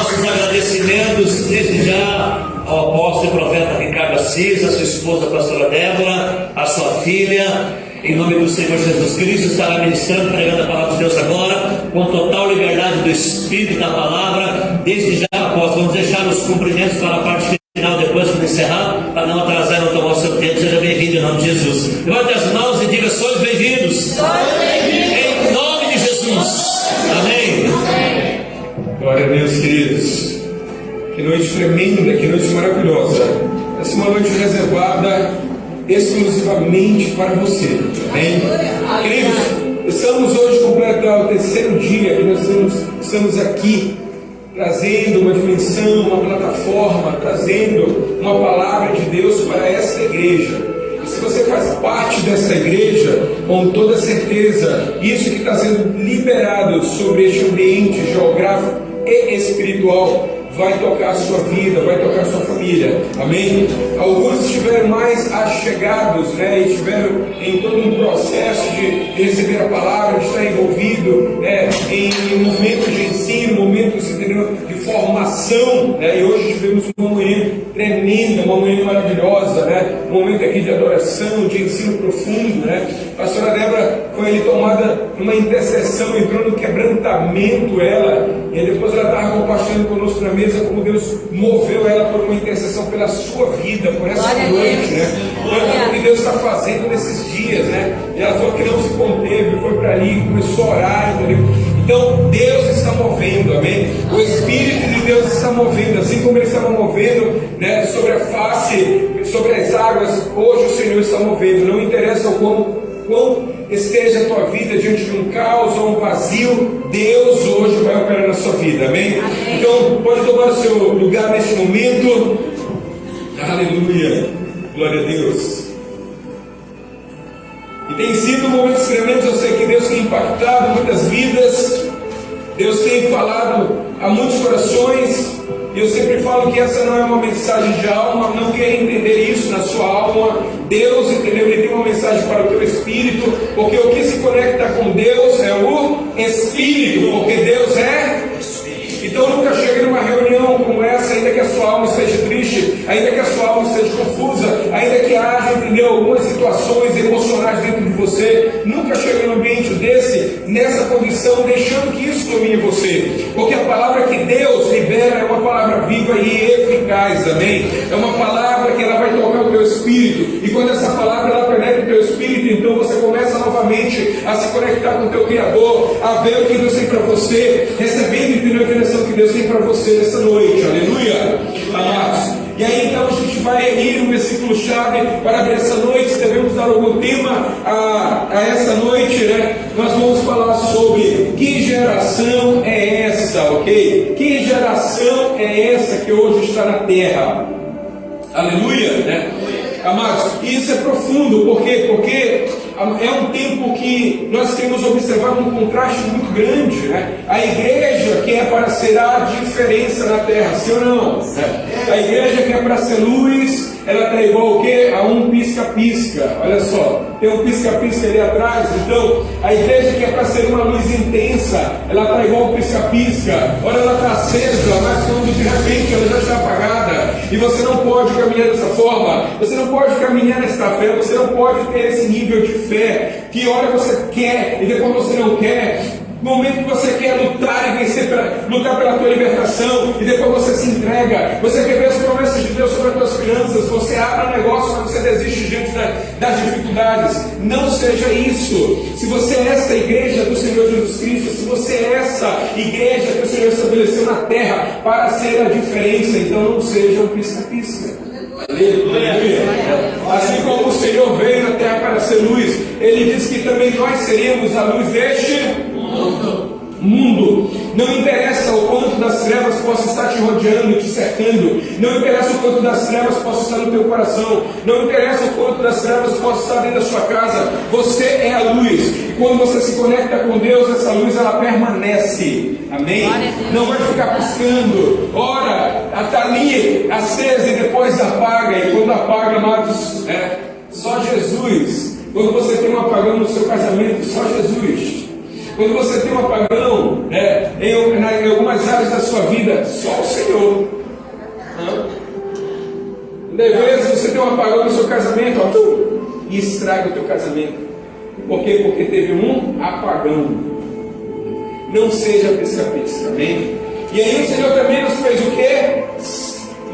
nossos agradecimentos desde já ao apóstolo e profeta Ricardo Assis, a sua esposa, a pastora Débora, a sua filha, em nome do Senhor Jesus Cristo, estará ministrando, pregando a palavra de Deus agora, com total liberdade do Espírito e da palavra. Desde já, apóstolo, vamos deixar os cumprimentos para a parte final, depois de encerrar, para não atrasar e não tomar o seu tempo. Seja bem-vindo em nome de Jesus. Levante as mãos e diga: sois bem-vindos. Sois bem-vindos. Em nome de Jesus. Amém. Glória a Deus, queridos. Que noite tremenda, que noite maravilhosa. Essa é uma noite reservada exclusivamente para você. Amém? Queridos, estamos hoje completando o terceiro dia que nós estamos aqui, trazendo uma dimensão, uma plataforma, trazendo uma palavra de Deus para essa igreja. E se você faz parte dessa igreja, com toda certeza, isso que está sendo liberado sobre este ambiente geográfico e espiritual vai tocar a sua vida, vai tocar a sua família. Amém? Alguns estiveram mais achegados, e estiveram em todo um processo de receber a palavra, de estar envolvido em momentos de ensino, momentos de formação, e hoje tivemos uma manhã tremenda, uma manhã maravilhosa, um momento aqui de adoração, de ensino profundo. A pastora Débora foi ali tomada numa intercessão, entrou no quebrantamento, e depois ela estava compartilhando conosco na mesa como Deus moveu ela por uma intercessão pela sua vida, por essa noite, o que Deus está fazendo nesses dias, E ela falou que não se conteve, foi para ali, começou a orar, entendeu? Então Deus está movendo, amém? O Espírito de Deus está movendo, assim como Ele estava movendo, sobre a face, sobre as águas. Hoje o Senhor está movendo. Não interessa o quão esteja a tua vida diante de um caos ou um vazio, Deus hoje vai operar na sua vida, amém? Então pode tomar o seu lugar neste momento. Aleluia, glória a Deus. E tem sido momentos tremendos. Eu sei que Deus tem impactado muitas vidas, Deus tem falado a muitos corações. E eu sempre falo que essa não é uma mensagem de alma. Não quer entender isso na sua alma. Deus, entendeu? Ele tem uma mensagem para o teu espírito, porque o que se conecta com Deus é o Espírito, porque Deus é Espírito. Então nunca chegue numa reunião como essa, ainda que a sua alma esteja triste, ainda que a sua alma esteja confusa, ainda que haja, entendeu, algumas situações emocionais dentro de você. Nunca chegue num ambiente desse, nessa condição, deixando que isso domine você, porque a palavra que Deus libera é uma palavra viva e eficaz, amém? É uma palavra que ela vai tocar o teu espírito, e quando essa palavra ela penetra o teu espírito, então você começa novamente a se conectar com o teu Criador, a ver o que Deus tem para você, recebendo, entendeu, a direção que Deus tem para você nessa noite, aleluia, amados. E aí então a gente vai ir no versículo chave para abrir essa noite. Se devemos dar algum tema a essa noite, nós vamos falar sobre que geração é essa, ok? Que geração é essa que hoje está na terra? Aleluia, Amados, isso é profundo, por quê? Porque é um tempo que nós temos observado um contraste muito grande, A igreja que é para ser a diferença na terra, sim ou não? A igreja que é para ser luz, ela está igual o quê? A um pisca-pisca. Olha só, tem um pisca-pisca ali atrás. Então, a igreja que é para ser uma luz intensa, ela está igual o pisca-pisca. Olha, ela está acesa, mas quando de repente ela já está apagada. E você não pode caminhar dessa forma. Você não pode caminhar nesta fé. Você não pode ter esse nível de fé que hora você quer e depois você não quer. No momento que você quer lutar e vencer, lutar pela tua libertação, e depois você se entrega, você quer ver as promessas de Deus sobre as tuas finanças, você abre um negócio, mas você desiste diante das dificuldades. Não seja isso. Se você é essa igreja do Senhor Jesus Cristo, se você é essa igreja que o Senhor estabeleceu na terra para ser a diferença, então não seja um pisca-pisca. Assim como o Senhor veio na terra para ser luz, Ele diz que também nós seremos a luz deste mundo. Não interessa o quanto das trevas possa estar te rodeando e te cercando. Não interessa o quanto das trevas possa estar no teu coração. Não interessa o quanto das trevas possa estar dentro da sua casa. Você é a luz. E quando você se conecta com Deus, essa luz ela permanece. Amém? Não vai ficar piscando. Ora, está ali acesa e depois apaga. E quando apaga, amados, só Jesus. Quando você tem um apagão no seu casamento, só Jesus. Quando você tem um apagão, né, em algumas áreas da sua vida, só o Senhor. Às vezes você tem um apagão no seu casamento, ó, e estraga o teu casamento. Por quê? Porque teve um apagão. Não seja pisca-pisca, amém? E aí o Senhor também nos fez o quê?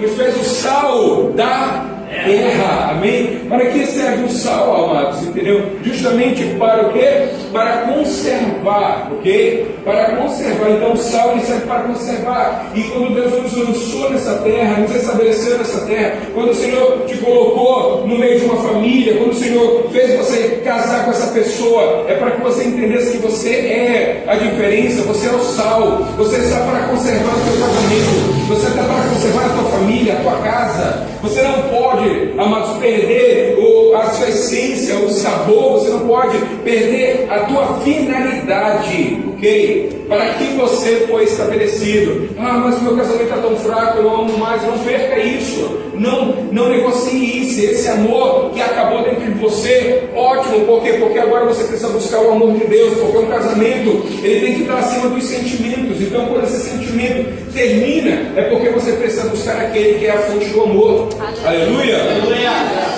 Nos fez o sal da terra, amém? Para que serve o sal, amados, entendeu? Justamente para o quê? Para conservar, ok? Para conservar. Então o sal ele serve para conservar. E quando Deus nos lançou nessa terra, nos estabeleceu nessa terra, quando o Senhor te colocou no meio de uma família, quando o Senhor fez você casar com essa pessoa, é para que você entendesse que você é a diferença, você é o sal, você está para conservar o teu casamento, você está para conservar a tua família, a tua casa. Você não pode, amados, perder a sua essência, o sabor, você não pode perder a tua finalidade, ok? Para que você foi estabelecido. Ah, mas meu casamento está tão fraco, eu amo mais. Não perca isso. Não negocie isso. Esse amor que acabou dentro de você, ótimo. Por quê? Porque agora você precisa buscar o amor de Deus. Porque um casamento, ele tem que estar acima dos sentimentos. Então, quando esse sentimento termina, é porque você precisa buscar aquele que é a fonte do amor. Aleluia! Aleluia!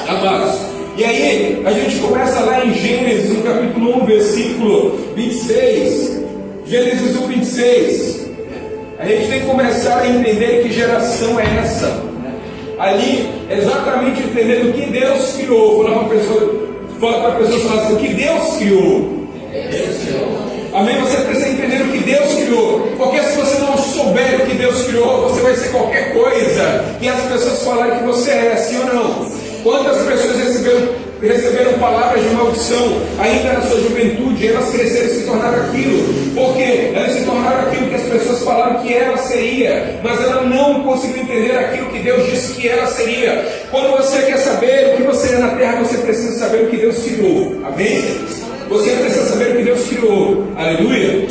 Amados. E aí, a gente começa lá em Gênesis, no capítulo 1, versículo 26. Gênesis 1, 26. A gente tem que começar a entender que geração é essa. Ali, exatamente entendendo o que Deus criou. Fala para a pessoa falar assim, o que Deus criou. Amém? Você precisa entender o que Deus criou. Porque se você não souber o que Deus criou, você vai ser qualquer coisa que as pessoas falarem que você é, sim ou não? Quantas pessoas receberam palavras de maldição ainda na sua juventude, elas cresceram e se tornaram aquilo? Porque elas se tornaram aquilo que as pessoas falaram que ela seria, mas ela não conseguiu entender aquilo que Deus disse que ela seria. Quando você quer saber o que você é na terra, você precisa saber o que Deus criou. Amém? Você precisa saber o que Deus criou. Aleluia.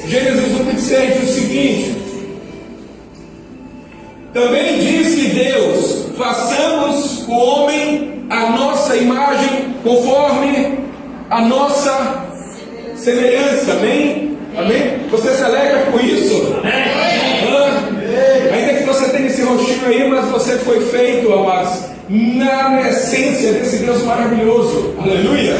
Gênesis 1:26 diz o seguinte: também disse Deus, façamos o homem à nossa imagem, conforme a nossa semelhança. Amém? Amém? Você se alegra com isso? Amém? Ainda que você tenha esse rostinho aí, mas você foi feito, amados, na essência desse Deus maravilhoso. Aleluia!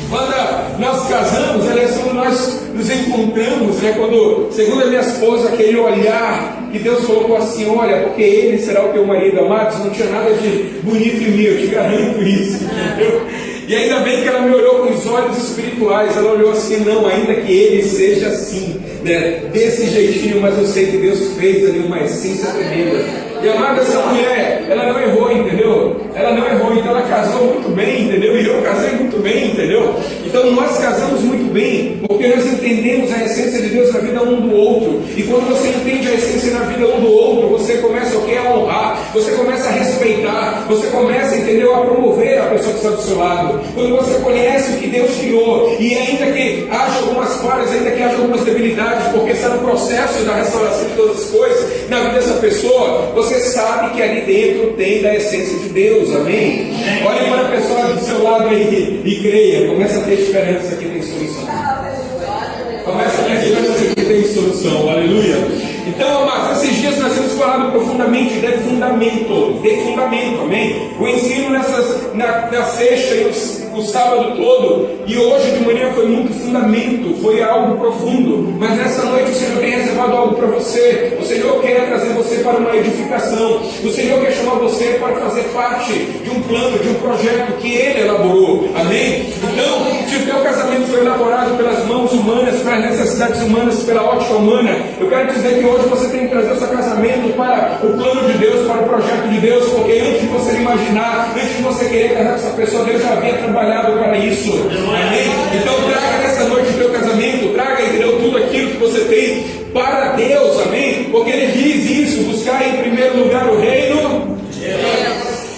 Quando nós casamos, aliás, quando nós nos encontramos, né, quando, segundo a minha esposa, aquele olhar que Deus colocou assim, olha, porque ele será o teu marido, amados, não tinha nada de bonito em mim, eu te garanto isso, entendeu? E ainda bem que ela me olhou com os olhos espirituais, ela olhou assim, não, ainda que ele seja assim, né, desse jeitinho, mas eu sei que Deus fez ali uma essência tremenda. E amada, essa mulher, ela não errou, entendeu? Ela não errou, então ela casou muito bem, entendeu? E eu casei muito bem, entendeu? Então nós casamos muito bem, porque nós entendemos a essência de Deus na vida um do outro. E quando você entende a essência na vida um do outro, você começa a honrar, você começa a respeitar, você começa, entendeu, a promover a pessoa que está do seu lado. Quando você conhece o que Deus criou, e ainda que haja algumas falhas, ainda que haja algumas debilidades, porque está no processo da restauração de todas as coisas na vida dessa pessoa, você sabe que ali dentro tem da essência de Deus, amém? Olhe para a pessoa do seu lado aí e creia, começa a ter esperança que tem solução. Começa a ter esperança que tem solução, aleluia. Então, amados, esses dias nós temos falado profundamente de fundamento, amém? O ensino na sexta e o sábado todo, e hoje de manhã foi muito fundamento, foi algo profundo, mas nessa noite o Senhor tem reservado algo para você. O Senhor quer trazer você para uma edificação, o Senhor quer chamar você para fazer parte de um plano, de um projeto que Ele elaborou, amém? Então, se o teu casamento foi elaborado pelas mãos humanas, pelas necessidades humanas, pela ótica humana, eu quero dizer que hoje você tem que trazer o seu casamento para o plano de Deus, para o projeto de Deus, porque antes de você imaginar, antes de você querer casar com essa pessoa, Deus já havia trabalhado para isso, amém? Então traga nessa noite o teu casamento, traga, entendeu, tudo aquilo que você tem para Deus, amém? Porque Ele diz isso, buscar em primeiro lugar o reino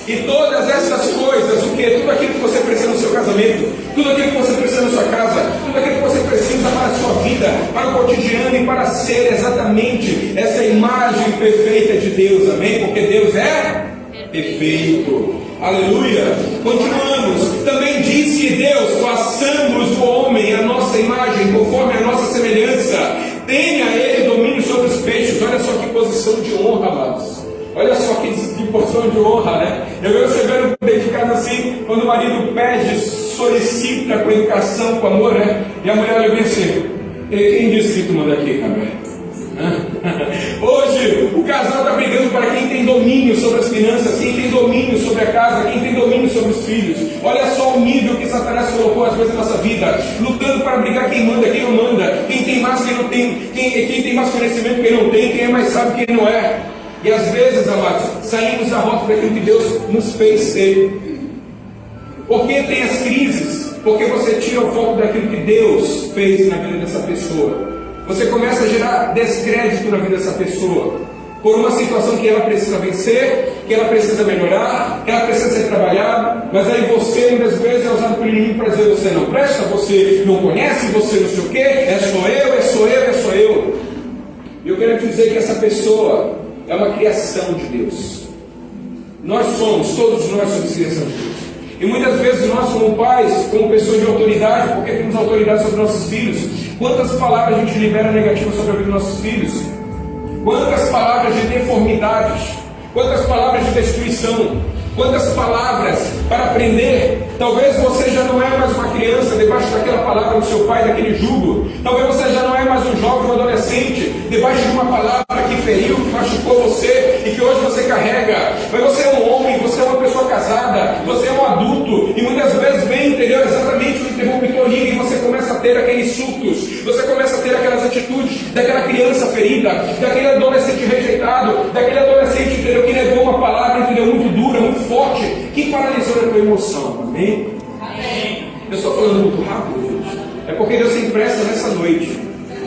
e todas essas coisas, o que? Tudo aquilo que você precisa no seu casamento, tudo aquilo que você precisa na sua casa, tudo aquilo que você precisa para a sua vida, para o cotidiano e para ser exatamente essa imagem perfeita de Deus, amém? Porque Deus é perfeito. Aleluia. Continuamos. Também disse Deus: façamos o homem a nossa imagem, conforme a nossa semelhança. Tenha ele domínio sobre os peixes. Olha só que posição de honra, amados. Olha só que porção de honra, né? Eu vejo você vendo dedicado assim, quando o marido pede, solicita com educação, com amor, né? E a mulher olha bem assim: quem disse que tu manda aqui, cara? Hoje o casal está brigando para quem tem domínio sobre as finanças, quem tem domínio sobre a casa, quem tem domínio sobre os filhos. Olha só o nível que Satanás colocou às vezes na nossa vida, lutando para brigar quem manda, quem não manda, quem tem mais, quem não tem, quem tem mais conhecimento, quem não tem, quem é mais sábio, quem não é. E às vezes, amados, saímos da rota daquilo que Deus nos fez ser. Por que tem as crises? Porque você tira o foco daquilo que Deus fez na vida dessa pessoa. Você começa a gerar descrédito na vida dessa pessoa, por uma situação que ela precisa vencer, que ela precisa melhorar, que ela precisa ser trabalhada, mas aí você muitas vezes é usado pelo inimigo para dizer: você não presta, você não conhece, você não sei o quê, é só eu, é só eu, é só eu. E eu quero te dizer que essa pessoa é uma criação de Deus. Todos nós somos criação de Deus. E muitas vezes nós, como pais, como pessoas de autoridade, porque temos autoridade sobre nossos filhos, quantas palavras a gente libera negativas sobre a vida dos nossos filhos? Quantas palavras de deformidades? Quantas palavras de destruição? Quantas palavras para aprender? Talvez você já não é mais uma criança debaixo daquela palavra do seu pai, daquele jugo. Talvez você já não é mais um jovem, um adolescente, debaixo de uma palavra que feriu, que machucou você e que hoje você carrega. Mas você é um homem, você é uma pessoa casada, você é um adulto e muitas vezes vem, entendeu? Exatamente o interruptor liga e você começa a ter aqueles surtos, você começa a ter aquelas atitudes daquela criança ferida, daquele adolescente rejeitado, daquele adolescente, entendeu? Que levou uma palavra, entendeu? Muito dura, muito forte, que paralisou a tua emoção. Amém? Amém. Eu estou falando muito rápido, gente. É porque Deus se empresta nessa noite.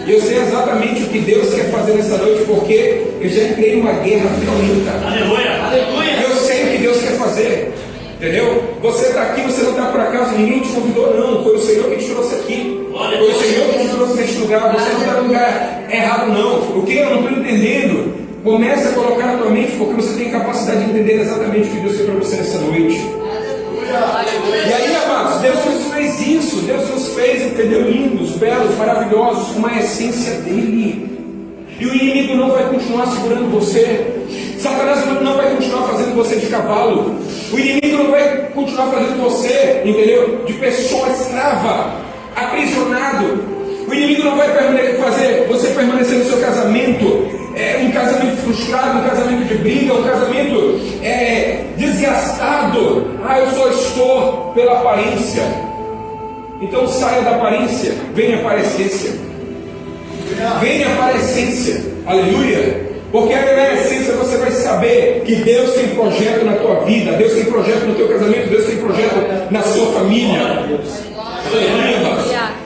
E eu sei exatamente o que Deus quer fazer nessa noite, porque eu já entrei numa guerra violenta. Aleluia, aleluia. Eu sei o que Deus quer fazer. Entendeu? Você está aqui, você não está por acaso, ninguém te convidou, não. Foi o Senhor que te trouxe aqui. Foi o Senhor que te trouxe neste lugar. Você não está no lugar errado, não. O que eu não estou entendendo? Comece a colocar na tua mente, porque você tem capacidade de entender exatamente o que Deus tem para você nessa noite. E aí, amados, Deus nos fez isso. Deus nos fez, entendeu? Lindos, belos, maravilhosos, com uma essência dele. E o inimigo não vai continuar segurando você. Satanás não vai continuar fazendo você de cavalo. O inimigo não vai continuar fazendo você, entendeu? De pessoa escrava, aprisionado. O inimigo não vai fazer você permanecer no seu casamento. Um casamento frustrado, um casamento de briga, um casamento desgastado. Eu só estou pela aparência. Então saia da aparência, venha para a essência. Venha para a essência. Aleluia. Porque aí na essência você vai saber que Deus tem projeto na tua vida, Deus tem projeto no teu casamento, Deus tem projeto na sua família.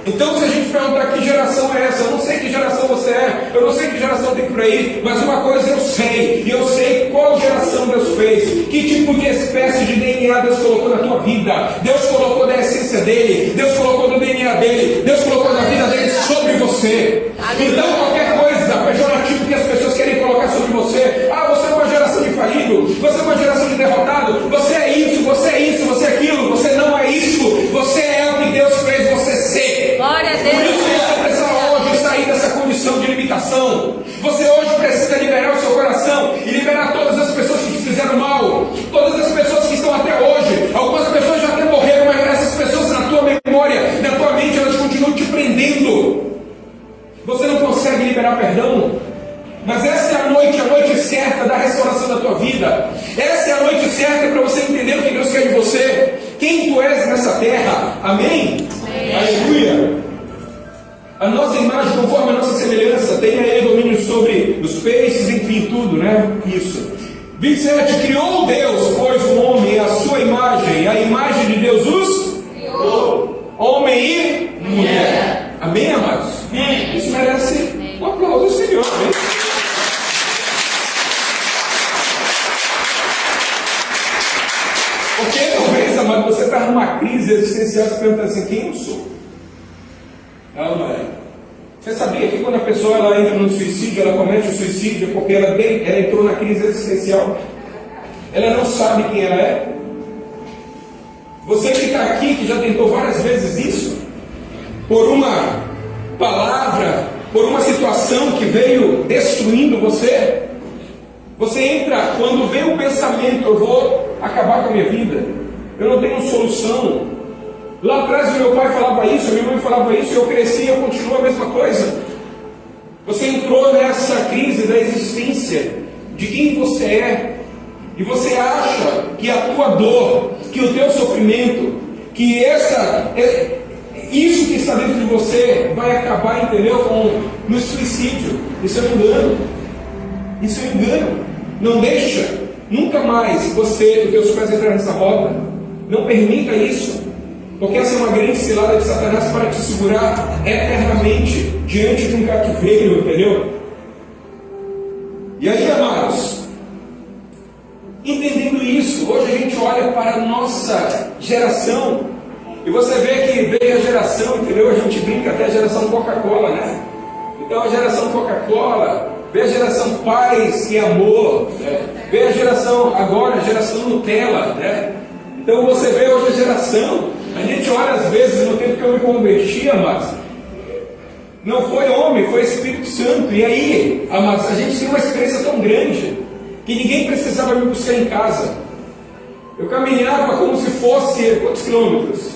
Então, se a gente perguntar que geração é essa, eu não sei que geração você é, eu não sei que geração tem por aí, mas uma coisa eu sei, e eu sei qual geração Deus fez, que tipo de espécie de DNA Deus colocou na tua vida. Deus colocou da essência dele, Deus colocou do DNA dele, Deus colocou da vida dele sobre você. Então, qualquer coisa pejorativa que as pessoas querem colocar sobre você, você é uma geração de falido, você é uma geração de derrotado, você é isso, você é isso, você é aquilo, você não é isso, você é o que Deus fez você ser. Glória a Deus. Por isso você precisa hoje sair dessa condição de limitação. Você hoje precisa liberar o seu coração e liberar todas as pessoas que te fizeram mal, todas as pessoas que estão até hoje. Algumas pessoas já até morreram, mas essas pessoas na tua memória, na tua mente, elas continuam te prendendo. Você não consegue liberar perdão. Mas essa é a noite certa da restauração da tua vida. Essa é a noite certa para você entender o que Deus quer de você, quem tu és nessa terra. Amém? Amém. Aleluia. A nossa imagem conforme a nossa semelhança, tenha ele domínio sobre os peixes, enfim, tudo, né? Isso. 27. Criou Deus, pois, o homem à sua imagem, a imagem de Deus os criou, homem e mulher. Amém, amados? Amém. Isso merece um aplauso do Senhor. Amém? Porque talvez, amado, você está numa crise existencial, você pergunta assim: quem eu sou? Não é. Você sabia que quando a pessoa ela entra no suicídio, ela comete o suicídio porque ela entrou na crise existencial? Ela não sabe quem ela é, Você que está aqui, que já tentou várias vezes isso, por uma palavra, por uma situação que veio destruindo você, você entra, quando vem o pensamento, eu vou acabar com a minha vida, eu não tenho solução. Lá atrás o meu pai falava isso, a minha mãe falava isso, eu cresci e eu continuo a mesma coisa. Você entrou nessa crise da existência, de quem você é, e você acha que a tua dor, que o teu sofrimento, que isso que está dentro de você vai acabar, entendeu, no suicídio. Isso é um engano. Isso é um engano. Não deixa nunca mais você e teus pés entrar nessa roda. Não permita isso, porque essa é uma grande cilada de Satanás para te segurar eternamente diante de um cativeiro, entendeu? E aí, amados, entendendo isso, hoje a gente olha para a nossa geração e você vê que veio a geração, entendeu? A gente brinca até a geração Coca-Cola, né? Então a geração Coca-Cola, vê a geração paz e amor, né? Vê a geração, agora a geração Nutella, né? Então você vê hoje a geração, a gente olha às vezes no tempo que eu me converti, amados, não foi homem, foi Espírito Santo. E aí, amados, a gente tem uma experiência tão grande que ninguém precisava me buscar em casa. Eu caminhava como se fosse quantos quilômetros?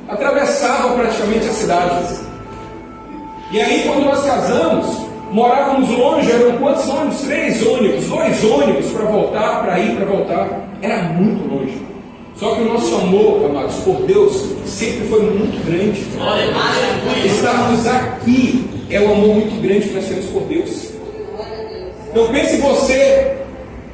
Atravessava praticamente as cidades. E aí, quando nós casamos, morávamos longe, eram quantos ônibus? 3 ônibus, 2 ônibus para voltar, para ir, para voltar. Era muito longe. Só que o nosso amor, amados, por Deus, sempre foi muito grande. Estarmos aqui é um amor muito grande que nós temos por Deus. Não pense você,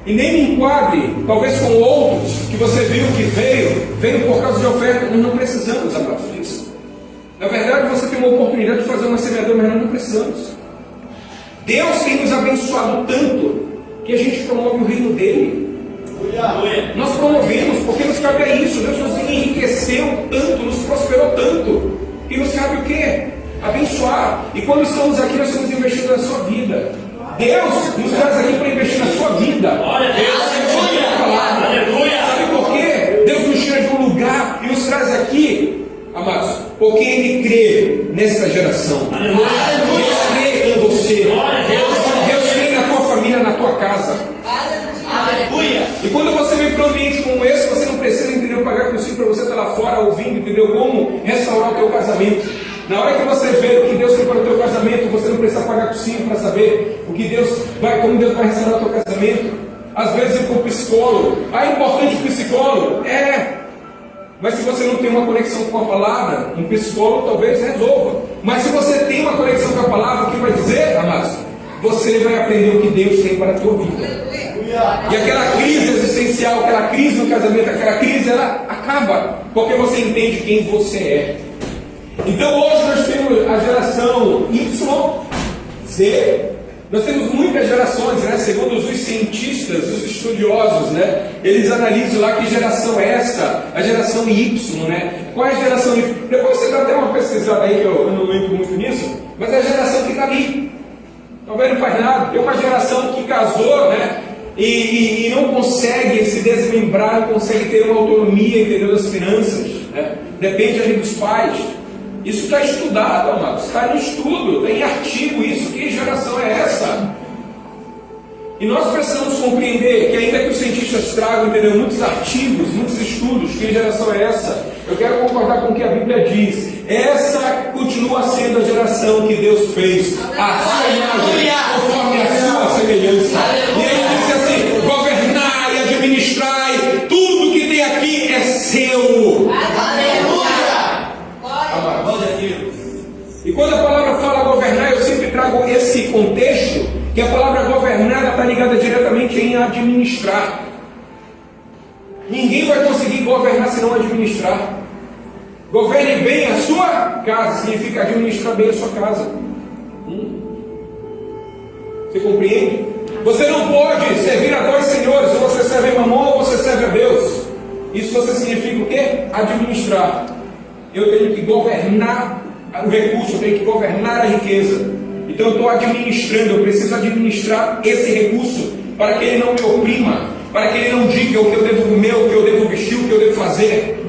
e nem me enquadre, talvez com outros, que você viu que veio por causa de oferta. Nós não precisamos, amados, disso. Na verdade, você tem uma oportunidade de fazer uma semeadura, mas nós não precisamos. Deus tem nos abençoado tanto que a gente promove o reino dele. Nós promovemos, porque nos cabe a isso. Deus nos enriqueceu tanto, nos prosperou tanto, e nos cabe o quê? Abençoar. E quando estamos aqui, nós estamos investindo na sua vida. Deus nos traz aqui para investir na sua vida. Aleluia. Sabe por quê? Deus nos tira de um lugar e nos traz aqui, amados, porque Ele crê nessa geração. Deus crê em você. Deus crê na tua família, na tua casa. E quando você vem para um ambiente como esse, você não precisa, entendeu, pagar consigo para você estar lá fora ouvindo, entendeu, como restaurar o teu casamento. Na hora que você vê o que Deus tem para o teu casamento, você não precisa pagar consigo para saber o que como Deus vai restaurar o teu casamento. Às vezes ir para o psicólogo. É importante o psicólogo? É. Mas se você não tem uma conexão com a palavra, um psicólogo talvez resolva. Mas se você tem uma conexão com a palavra, o que vai dizer, amados? Você vai aprender o que Deus tem para a tua vida. E aquela crise existencial, aquela crise no casamento, aquela crise, ela acaba, porque você entende quem você é. Então hoje nós temos a geração Y, Z, nós temos muitas gerações, né? Segundo os cientistas, os estudiosos, né? Eles analisam lá que geração é essa, a geração Y, né? Qual é a geração Y? Depois você dá até uma pesquisada aí, que eu não entro muito nisso, mas é a geração que está ali. Talvez não faz nada. Tem uma geração que casou, né? E não consegue se desmembrar, não consegue ter uma autonomia, entendeu, das finanças, né? Depende ali dos pais. Isso está estudado, amados, está no estudo, tem artigo isso. Que geração é essa? E nós precisamos compreender que ainda que os cientistas tragam, entendeu, muitos artigos, muitos estudos, que geração é essa? Eu quero concordar com o que a Bíblia diz. Essa continua sendo a geração que Deus fez, a sua imagem, conforme a sua semelhança. E ele disse assim: governai, administrai, tudo que tem aqui é seu. Aleluia! E quando a palavra fala governar, eu sempre trago esse contexto, que a palavra governar está ligada diretamente em administrar. Ninguém vai conseguir governar se não administrar. Governe bem a sua casa, significa administrar bem a sua casa. Você compreende? Você não pode servir a 2 senhores, ou você serve a Mamon ou você serve a Deus. Isso você significa o quê? Administrar. Eu tenho que governar o recurso, eu tenho que governar a riqueza. Então eu estou administrando, eu preciso administrar esse recurso para que ele não me oprima, para que ele não diga o que eu devo comer, o que eu devo vestir, o que eu devo fazer.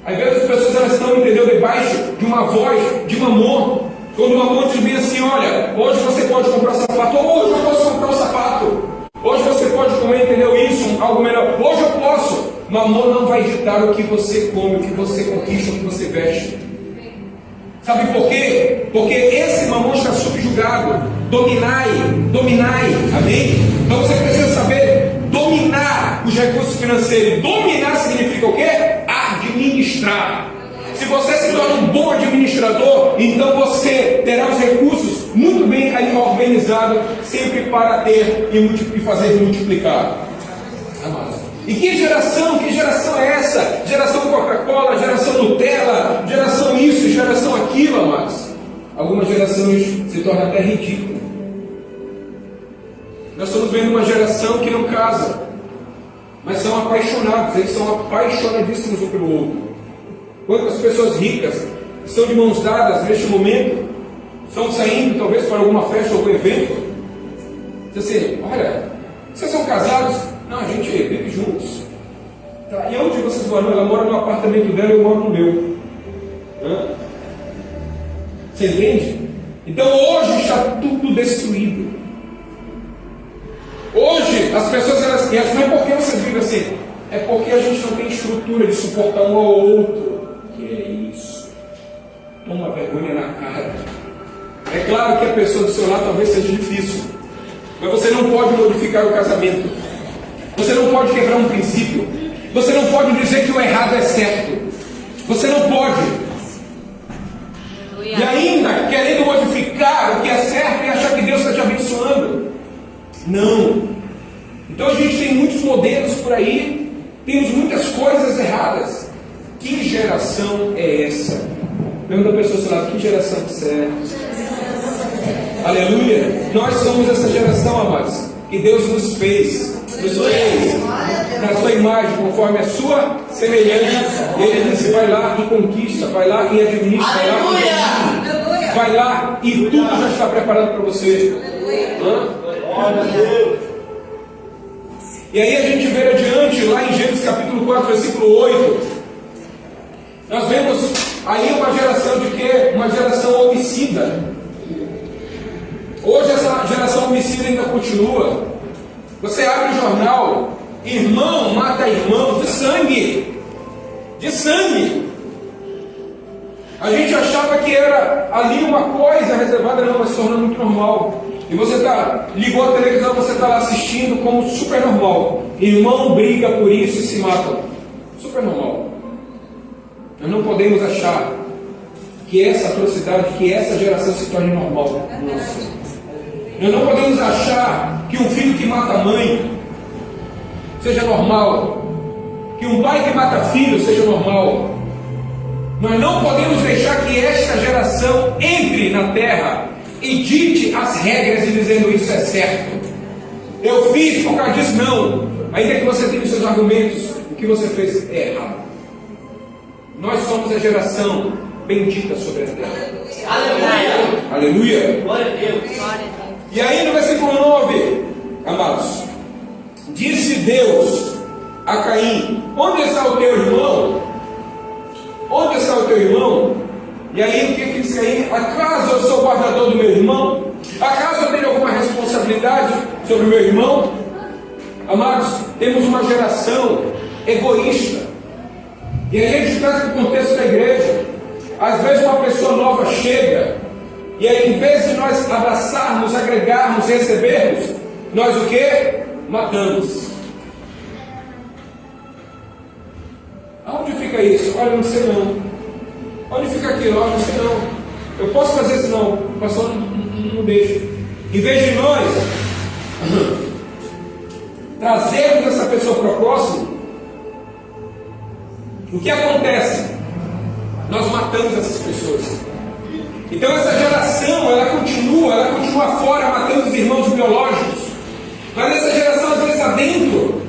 Às vezes as pessoas elas estão, entendeu, debaixo de uma voz de Mamon. Quando o Mamon te diz assim, olha, hoje você pode comprar sapato, hoje eu posso comprar um sapato. Hoje você pode comer, entendeu, isso, algo melhor. Hoje eu posso. Mamon não vai ditar o que você come, o que você conquista, o que você veste. Sabe por quê? Porque esse Mamon está subjugado. Dominai, amém? Então você precisa saber dominar os recursos financeiros. Dominar significa o quê? Administrar. Se você se torna um bom administrador, então você terá os recursos muito bem organizados, sempre para ter e fazer multiplicar. Amados. E que geração é essa? Geração Coca-Cola, geração Nutella, geração isso, geração aquilo, amados. Algumas gerações se tornam até ridículas. Nós estamos vendo uma geração que não casa, mas são apaixonados, eles são apaixonadíssimos um pelo outro. Quantas pessoas ricas estão de mãos dadas neste momento, estão saindo talvez para alguma festa, algum evento. Diz assim, olha, vocês são casados? Não, a gente vive juntos. Tá, e onde vocês moram? Ela mora no apartamento dela e eu moro no meu. Você entende? Então hoje está tudo destruído. Hoje as pessoas elas não é porque vocês vivem assim, é porque a gente não tem estrutura de suportar um ao outro. Que é isso? Toma vergonha na cara. É claro que a pessoa do seu lado talvez seja difícil, mas você não pode modificar o casamento. Você não pode quebrar um princípio. Você não pode dizer que o errado é certo. Você não pode. E ainda querendo modificar o que é certo e achar que Deus está te abençoando. Não. Então a gente tem muitos modelos por aí. Temos muitas coisas erradas. Que geração é essa? Pergunta a pessoa do seu lado, que geração você é? Aleluia. Nós somos essa geração, amados, que Deus nos fez na sua imagem, conforme a sua semelhança. Ele disse, vai lá e conquista, vai lá e administra, vai lá e tudo já está preparado para você. E aí a gente vê adiante, lá em Gênesis capítulo 4, versículo 8, nós vemos aí uma geração de quê? Uma geração homicida. Hoje essa geração homicida ainda continua. Você abre o jornal, irmão mata irmão de sangue. De sangue. A gente achava que era ali uma coisa reservada, não, mas se torna muito normal. E você ligou a televisão, você está lá assistindo como super normal. Irmão briga por isso e se matam. Super normal. Nós não podemos achar que essa atrocidade, que essa geração se torne normal. Nossa. Nós não podemos achar que um filho que mata a mãe seja normal. Que um pai que mata filho seja normal. Nós não podemos deixar que esta geração entre na terra e dite as regras e dizendo isso é certo. Eu fiz por causa disso, não. Ainda que você tenha os seus argumentos, o que você fez é errado. Nós somos a geração bendita sobre a terra. Aleluia! Aleluia! Glória a Deus! E aí no versículo 9, amados, disse Deus a Caim, onde está o teu irmão? Onde está o teu irmão? E aí o que diz Caim? Acaso eu sou guardador do meu irmão? Acaso eu tenho alguma responsabilidade sobre o meu irmão? Amados, temos uma geração egoísta. E a gente traz para o contexto da igreja. Às vezes uma pessoa nova chega, e aí em vez de nós abraçarmos, agregarmos, recebermos, nós o que? Matamos. Aonde fica isso? Olha, não sei não. Onde fica aquilo? Olha, não sei não. Eu posso fazer isso não. O pastor não deixa. Em vez de nós trazermos essa pessoa para o próximo, o que acontece? Nós matamos essas pessoas. Então essa geração, ela continua fora matando os irmãos biológicos. Mas essa geração às vezes está dentro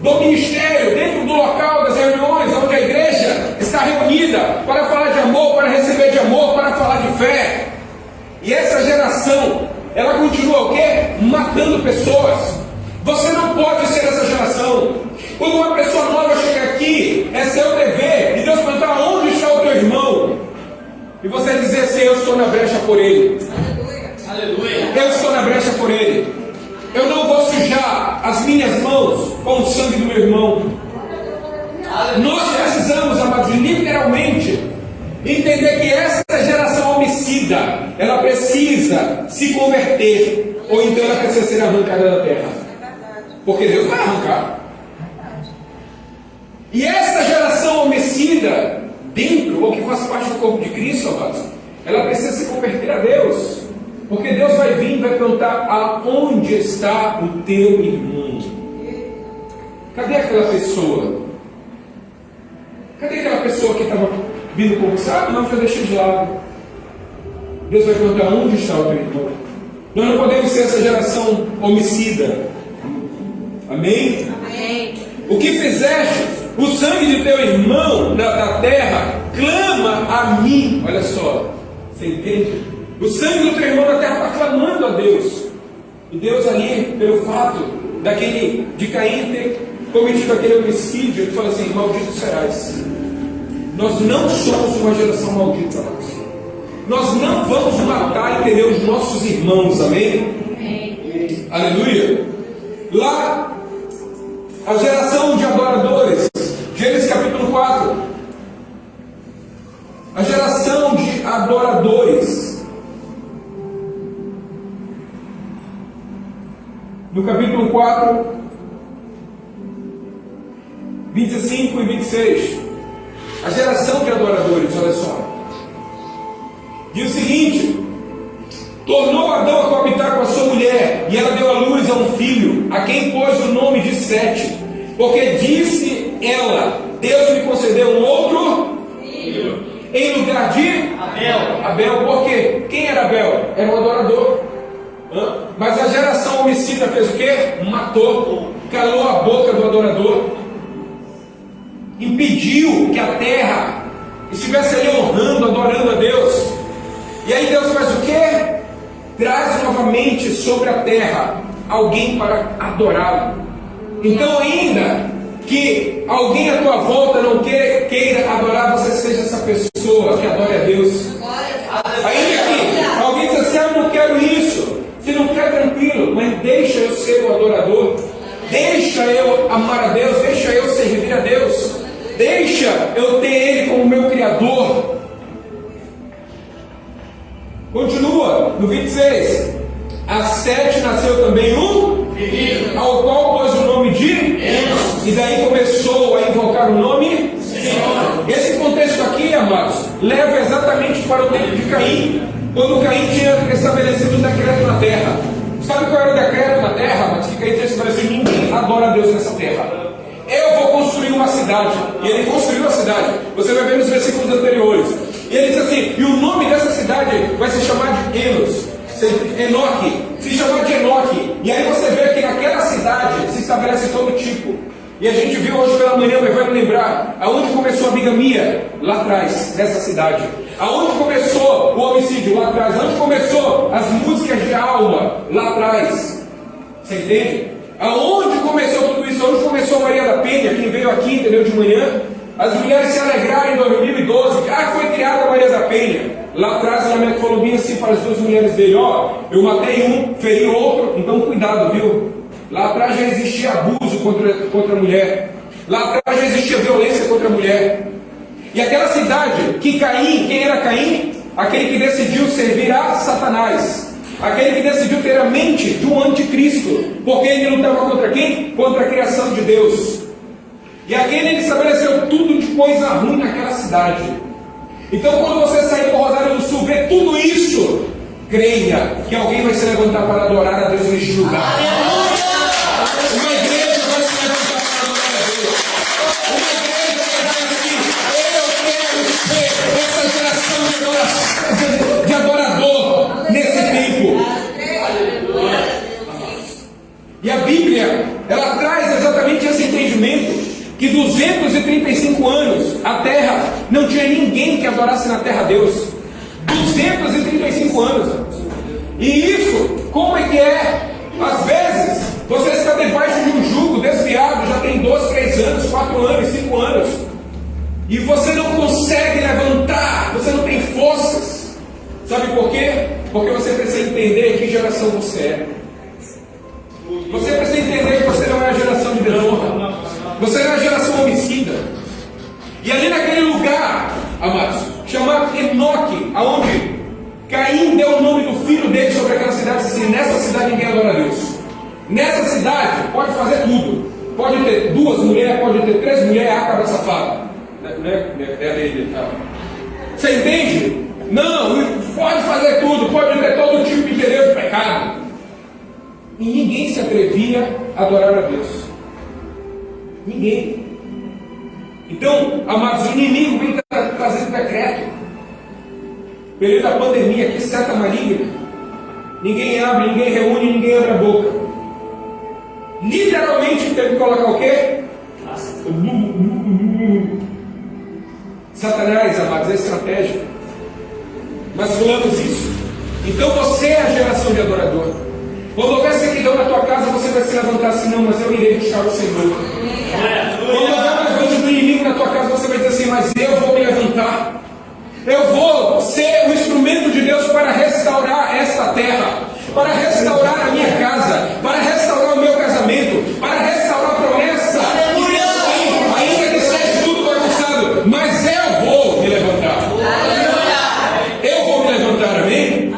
do ministério, dentro do local das reuniões, onde a igreja está reunida para falar de amor, para receber de amor, para falar de fé. E essa geração, ela continua o quê? Matando pessoas. Você não pode ser essa geração. Quando uma pessoa nova chega aqui, é seu dever. E Deus pergunta, por ele. Aleluia. Eu estou na brecha por ele. Eu não vou sujar as minhas mãos com o sangue do meu irmão. Nós precisamos, amados, literalmente entender que essa geração homicida, ela precisa se converter, ou então ela precisa ser arrancada da terra, porque Deus vai arrancar. E essa geração homicida, dentro, ou que faz parte do corpo de Cristo, amados, ela precisa se converter a Deus, porque Deus vai vir e vai perguntar: aonde está o teu irmão? Cadê aquela pessoa? Cadê aquela pessoa que estava vindo conquistar? Não, já deixei de lado. Deus vai perguntar: onde está o teu irmão? Nós não podemos ser essa geração homicida. Amém? Amém. O que fizeste, o sangue de teu irmão da terra clama a mim. Olha só, você entende? O sangue do teu irmão da terra está clamando a Deus. E Deus ali, pelo fato de Caim ter cometido aquele homicídio, ele fala assim: maldito serás. Nós não somos uma geração maldita, nós não vamos matar, entendeu, os nossos irmãos, amém? Amém. Aleluia. Lá, a geração de adoradores, Gênesis capítulo 4, a geração de adoradores, no capítulo 4, 25 e 26, a geração de adoradores, olha só, diz o seguinte: tornou Adão a coabitar com a sua mulher, e ela deu à luz a um filho, a quem pôs o nome de Sete, porque disse ela: Deus me concedeu um outro filho, em lugar de Abel. Por quê? Quem era Abel? Era um adorador. Mas a geração homicida fez o quê? Matou, calou a boca do adorador, impediu que a terra estivesse ali honrando, adorando a Deus. E aí Deus faz o quê? Traz novamente sobre a terra alguém para adorá-lo. Então, ainda que alguém à tua volta não queira adorar, você seja essa pessoa que adore a Deus. Ainda que alguém diz assim: eu não quero isso. Se não quer, tranquilo, mas deixa eu ser o adorador, deixa eu amar a Deus, deixa eu servir a Deus, deixa eu ter Ele como meu Criador. Continua no 26. A Sete nasceu também um filho, ao qual pôs o nome de Deus, e daí começou a invocar o nome Senhor. Esse contexto aqui, amados, leva exatamente para o tempo de Caim, quando Caim tinha estabelecido um decreto na terra. Sabe qual era o decreto na terra? Mas que Caim tinha estabelecido: ninguém adora a Deus nessa terra. Eu vou construir uma cidade. E ele construiu a cidade. Você vai ver nos versículos anteriores. E ele diz assim: e o nome dessa cidade vai se chamar de Enos, Enoque, se chamar de Enoque. E aí você vê que naquela cidade se estabelece todo tipo. E a gente viu hoje pela manhã, mas vai lembrar, aonde começou a bigamia? Lá atrás, nessa cidade. Aonde começou o homicídio? Lá atrás. Aonde começou as músicas de alma? Lá atrás. Você entende? Aonde começou tudo isso? Aonde começou a Maria da Penha, quem veio aqui, entendeu, de manhã? As mulheres se alegraram em 2012. Foi criada a Maria da Penha. Lá atrás, Lamento falou bem assim para as duas mulheres dele: eu matei um, feri outro, então cuidado, viu? Lá atrás já existia abuso contra a mulher. Lá atrás já existia violência contra a mulher. E aquela cidade que Caim, quem era Caim? Aquele que decidiu servir a Satanás, aquele que decidiu ter a mente de um anticristo, porque ele lutava contra quem? Contra a criação de Deus. E aquele ele estabeleceu tudo de coisa ruim naquela cidade. Então, quando você sair para o Rosário do Sul, ver tudo isso, creia que alguém vai se levantar para adorar a Deus neste lugar. Uma igreja vai se levantar para adorar a Deus. Uma igreja vai dizer assim: eu quero ser essa geração de adorador nesse tempo. E a Bíblia, ela traz exatamente esse entendimento, que 235 anos a terra não tinha ninguém que adorasse na terra a Deus. 235 anos. E isso, como é que é? Às vezes, você está debaixo de um jugo desviado, já tem 2, 3 anos, 4 anos, 5 anos, e você não consegue levantar, você não tem forças. Sabe por quê? entender que geração você é. Você precisa entender que você não é a geração de desonra. Você não é a geração homicida. E ali naquele lugar, amados, chamado Enoque, aonde Caim deu o nome do filho dele sobre aquela cidade, assim, nessa cidade ninguém adora a Deus. Nessa cidade pode fazer tudo. Pode ter 2 mulheres, pode ter 3 mulheres, acaba safado. Você entende? Não, pode fazer tudo, pode ter todo tipo de interesse de pecado. E ninguém se atrevia a adorar a Deus. Ninguém. Então, amados, o inimigo vem trazendo decreto. Período da pandemia, que seta maligna. Ninguém abre, ninguém reúne, ninguém abre a boca. Literalmente teve que colocar o quê? Satanás, amados, é estratégia. Mas falamos isso. Então você é a geração de adorador. Quando houver sequidão na tua casa, você vai se levantar assim: não, mas eu irei buscar o Senhor. Quando houver um levante do inimigo na tua casa, você vai dizer assim: mas eu vou me levantar. Eu vou ser o instrumento de Deus para restaurar esta terra, para restaurar a minha casa, para restaurar o meu casamento, para restaurar a promessa. Ainda que seja tudo bagunçado, mas eu vou me levantar. Eu vou me levantar, amém?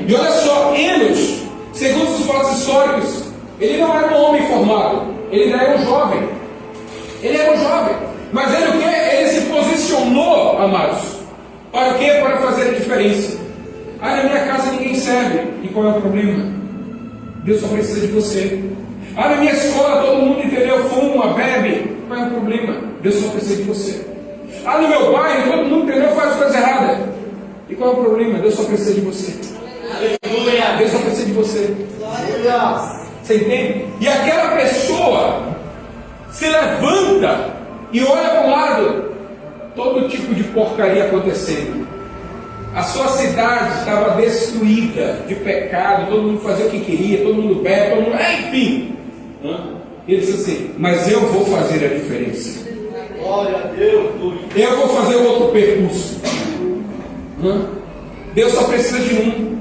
E olha só, Enos, segundo os fatos históricos, ele não era um homem formado, ele era um jovem. Ele era um jovem, mas ele o quê? Ele se posicionou, amados, para o quê? Para fazer a diferença. Ah, na minha casa ninguém serve. E qual é o problema? Deus só precisa de você. Ah, na minha escola todo mundo, entendeu? Fuma, bebe. Qual é o problema? Deus só precisa de você. Ah, no meu bairro todo mundo, entendeu? Faz coisa errada. E qual é o problema? Deus só precisa de você. Aleluia. Deus só precisa de você. Aleluia. Você entende? E aquela pessoa se levanta e olha para o lado. Todo tipo de porcaria acontecendo. A sua cidade estava destruída de pecado, todo mundo fazia o que queria, todo mundo bebe, todo mundo... enfim. Ele disse assim: mas eu vou fazer a diferença. Glória a Deus. Eu vou fazer outro percurso. Deus só precisa de um.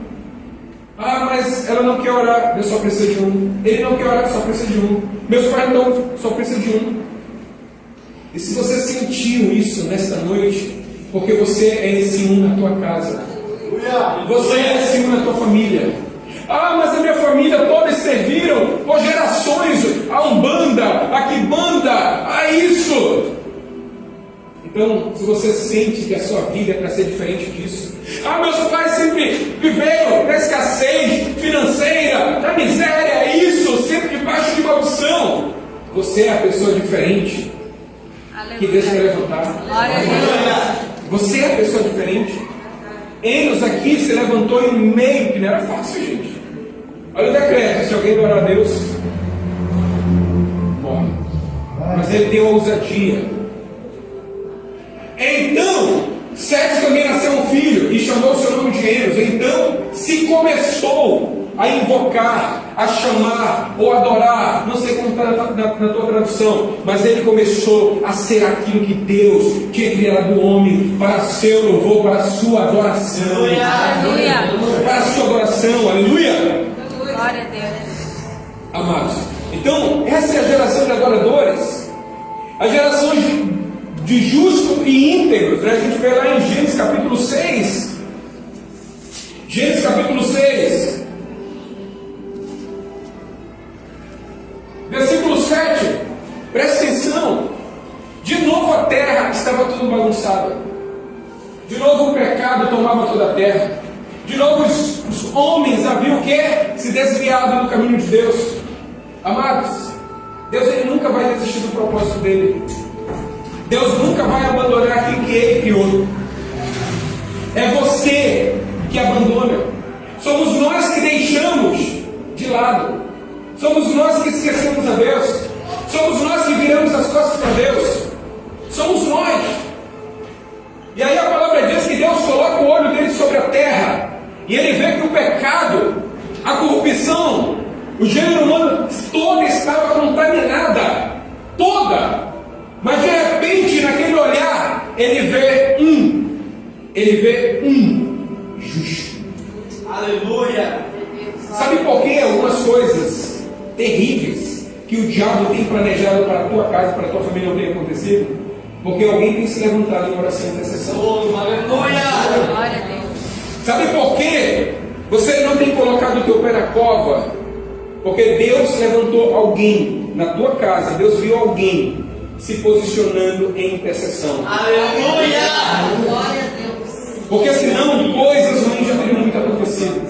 Ah, mas ela não quer orar. Deus só precisa de um. Ele não quer orar, só precisa de um. Meus pais não, só precisa de um. E se você sentiu isso nesta noite, porque você é esse um na tua casa, você é esse um na tua família. Ah, mas a minha família todas serviram por gerações a Umbanda, a Quimbanda, a isso. Então, se você sente que a sua vida é para ser diferente disso, ah, meus pais sempre viveram na escassez financeira, na miséria, isso, sempre debaixo de maldição. Você é a pessoa diferente que Deus vai levantar. Glória a Deus. Você é a pessoa diferente. Enos aqui se levantou em um meio que não era fácil, gente. Olha o decreto: se alguém adorar a Deus, morre. Mas ele deu ousadia. Então, Sete também nasceu um filho e chamou o seu nome de Enos. Então se começou a invocar, a chamar ou adorar, não sei como está na tua tradução, mas ele começou a ser aquilo que Deus tinha criado o homem para seu louvor, para a sua adoração. Aleluia. Para a sua adoração, aleluia. Glória a Deus. Amados, então essa é a geração de adoradores, a geração de justos e íntegros. A gente vê lá em Gênesis capítulo 6. Gênesis capítulo 6, versículo 7. Presta atenção. De novo a terra estava tudo bagunçada. De novo o pecado tomava toda a terra. De novo os homens haviam o quê? Se desviado do caminho de Deus. Amados, Deus ele nunca vai desistir do propósito dele. Deus nunca vai abandonar aquilo que Ele criou. É você que abandona. Somos nós que deixamos de lado. Somos nós que esquecemos a Deus. Somos nós que viramos as costas para Deus. Somos nós. E aí a palavra diz que Deus coloca o olho dele sobre a terra. E ele vê que o pecado, a corrupção, o gênero humano toda estava contaminada. Toda. Mas de repente, naquele olhar, ele vê um justo. Aleluia! que o diabo tem planejado para a tua casa, para a tua família não tenha acontecido? Porque alguém tem se levantado em oração e intercessão. Glória a Deus. Sabe por quê? Você não tem colocado o teu pé na cova, porque Deus levantou alguém na tua casa, Deus viu alguém se posicionando em intercessão. Aleluia! Glória a Deus. Porque senão coisas ruins já teriam muito acontecido.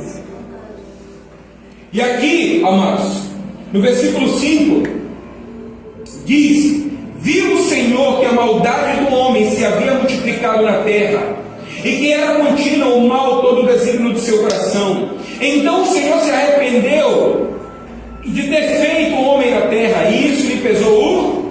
E aqui, amados, no versículo 5, diz: viu o Senhor que a maldade do homem se havia multiplicado na terra, e que era contínua o mal todo o desígnio do seu coração. Então o Senhor se arrependeu de ter feito o homem na terra, e isso lhe pesou o...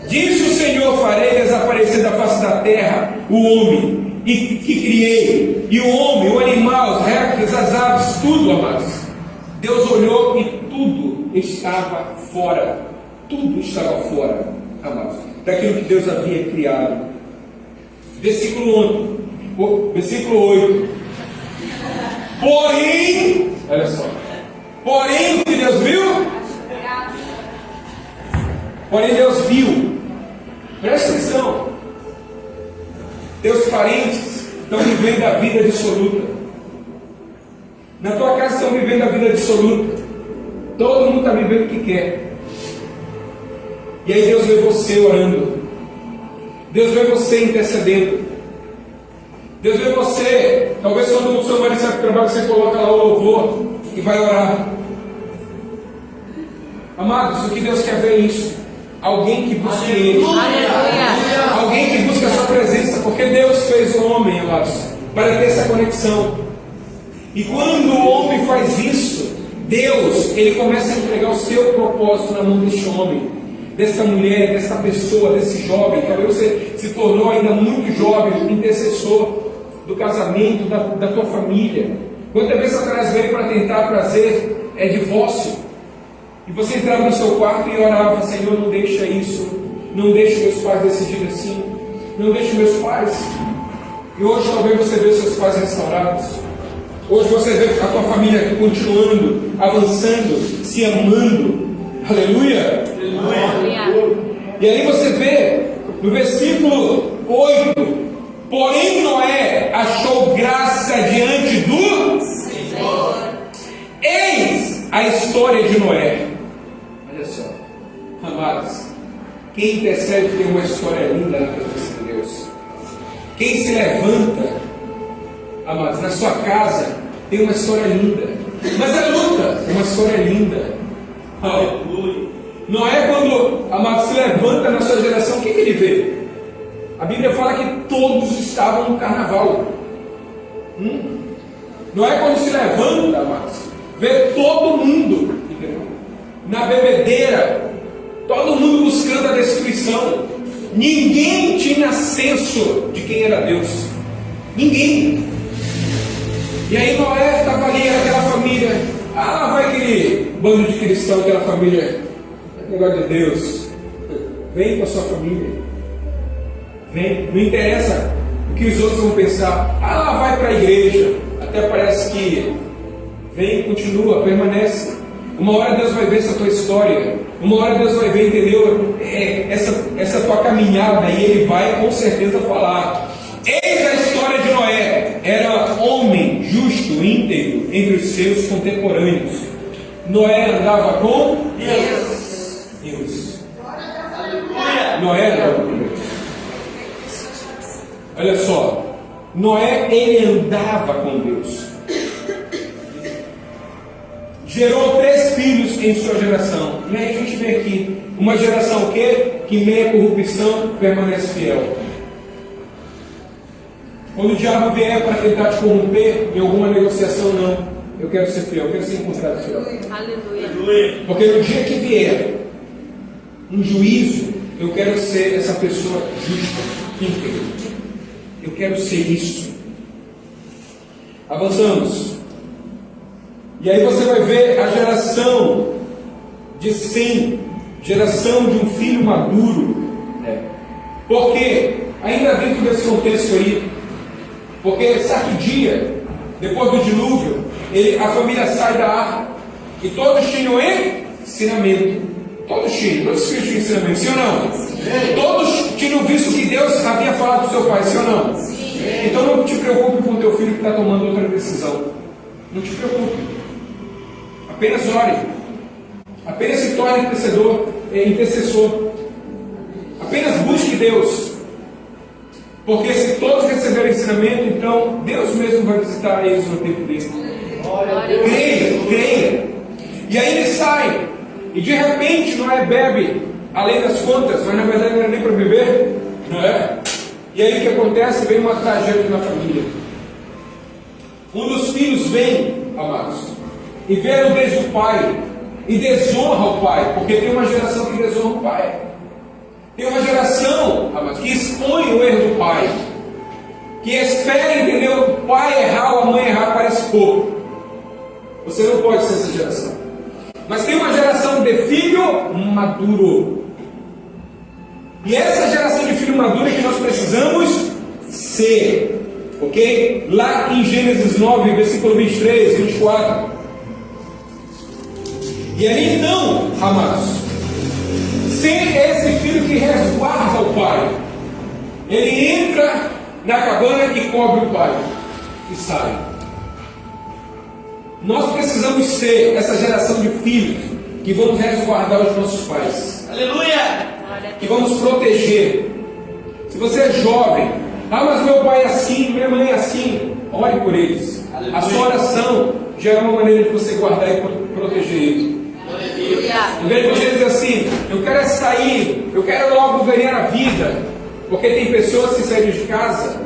Disse o Senhor: farei desaparecer da face da terra o homem que criei, e o homem, o animal, os répteis, as aves, tudo, amados. Deus olhou e tudo estava fora. Tudo estava fora, amados, daquilo que Deus havia criado. Versículo 8. Porém, olha só. Porém, o que Deus viu? Porém, Deus viu. Presta atenção. Teus parentes estão vivendo a vida dissoluta. Na tua casa estão vivendo a vida dissoluta. Todo mundo está vivendo o que quer. E aí Deus vê você orando. Deus vê você intercedendo. Deus vê você. Talvez quando o seu marido sai para o trabalho, você coloca lá o louvor e vai orar. Amados, o que Deus quer ver é isso. Alguém que busque Ele. Aleluia. Alguém que busque a sua presença. Porque Deus fez o homem, amados, para ter essa conexão. E quando o homem faz isso, Deus, Ele começa a entregar o seu propósito na mão deste homem, dessa mulher, dessa pessoa, desse jovem. Talvez você se tornou ainda muito jovem, intercessor do casamento, da tua família. Quantas vezes atrás veio para tentar trazer divórcio? E você entrava no seu quarto e orava: Senhor, não deixa isso, não deixa meus pais decidirem assim, não deixa meus pais. E hoje talvez você vê seus pais restaurados. Hoje você vê a tua família continuando, avançando, se amando. Aleluia! Aleluia. E aí você vê no versículo 8: porém Noé achou graça diante do Senhor. Eis a história de Noé. Olha só, amados, quem intercede tem uma história linda na presença de Deus. Quem se levanta, amados, na sua casa tem uma história linda. Mas é luta, uma história linda. Aleluia. Noé, quando, amados, se levanta na sua geração, o que ele vê? A Bíblia fala que todos estavam no carnaval. Noé, quando se levanta, amados, vê todo mundo na bebedeira, todo mundo buscando a destruição. Ninguém tinha senso de quem era Deus. Ninguém. E aí Noé estava ali, aquela família. Lá vai aquele bando de cristãos, aquela família. Negócio de Deus. Vem com a sua família. Vem. Não interessa o que os outros vão pensar. Lá vai para a igreja. Até parece que vem, continua, permanece. Uma hora Deus vai ver essa tua história. Uma hora Deus vai ver, entendeu? Essa tua caminhada. E Ele vai com certeza falar. Eis a história de Noé. Era homem justo, íntegro entre os seus contemporâneos. Noé andava com Deus. Noé andava com Deus. Olha só. Noé, ele andava com Deus. Gerou 3 filhos em sua geração. E aí a gente vê aqui uma geração que meia corrupção permanece fiel. Quando o diabo vier para tentar te corromper em alguma negociação, não. Eu quero ser fiel, eu quero ser encontrado fiel. Aleluia. Porque no dia que vier um juízo, eu quero ser essa pessoa justa, íntegra. Eu quero ser isso. Avançamos. E aí você vai ver a geração de Sem, geração de um filho maduro. Porque, ainda dentro desse contexto aí, porque certo dia, depois do dilúvio, a família sai da arca e todos tinham ensinamento. Todos tinham filhos de ensinamento, sim ou não? Sim. Todos tinham visto que Deus havia falado com seu pai, sim ou não? Sim. Então não te preocupe com o teu filho que está tomando outra decisão. Não te preocupe. Apenas ore. Apenas se torne intercessor. Apenas busque Deus. Porque se todos receberem ensinamento, então Deus mesmo vai visitar eles no tempo dele. Creia. E aí ele sai. E de repente Noé bebe além das contas, mas na verdade não era nem para beber. Não é? E aí o que acontece? Vem uma tragédia na família. Um dos filhos vem, amados, e vê a nudez do pai e desonra o pai, porque tem uma geração que desonra o pai. Tem uma geração, amados, que expõe o erro do pai, que espera, entendeu, o pai errar ou a mãe errar para expor. Você não pode ser essa geração. Mas tem uma geração de filho maduro. E essa geração de filho maduro é que nós precisamos ser. Ok? Lá em Gênesis 9, versículo 23, 24. E aí então, amados, ser esse filho que resguarda o pai. Ele entra na cabana e cobre o pai. E sai. Nós precisamos ser essa geração de filhos que vamos resguardar os nossos pais. Aleluia! Que vamos proteger. Se você é jovem, mas meu pai é assim, minha mãe é assim, ore por eles. Aleluia. A sua oração já é uma maneira de você guardar e proteger eles. Em vez de você dizer assim, eu quero é sair, eu quero logo ganhar a vida, porque tem pessoas que saíram de casa,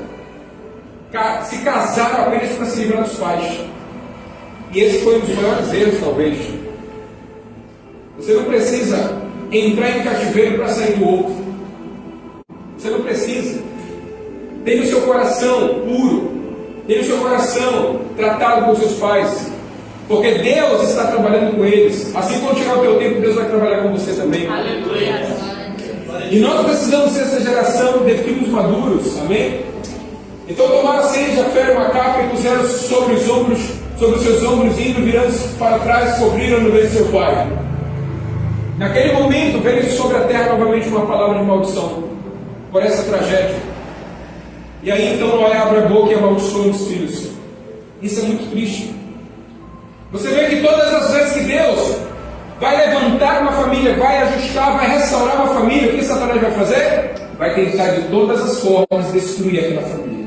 se casaram apenas para se livrar dos pais. E esse foi um dos maiores erros, talvez. Você não precisa entrar em cativeiro para sair do outro. Você não precisa. Tenha o seu coração puro. Tenha o seu coração tratado com seus pais. Porque Deus está trabalhando com eles. Assim como chegar o teu tempo, Deus vai trabalhar com você também. Aleluia. E nós precisamos ser essa geração de filhos maduros. Amém? Então tomaram seja a fé uma capa e puseram sobre os seus ombros, indo, virando para trás, cobriram no meio de seu pai. Naquele momento veio sobre a terra novamente uma palavra de maldição por essa tragédia. E aí então Noé abre a boca e amaldiçoa os filhos. Isso é muito triste. Você vê que todas as vezes que Deus vai levantar uma família, vai ajustar, vai restaurar uma família, o que Satanás vai fazer? Vai tentar de todas as formas destruir aquela família.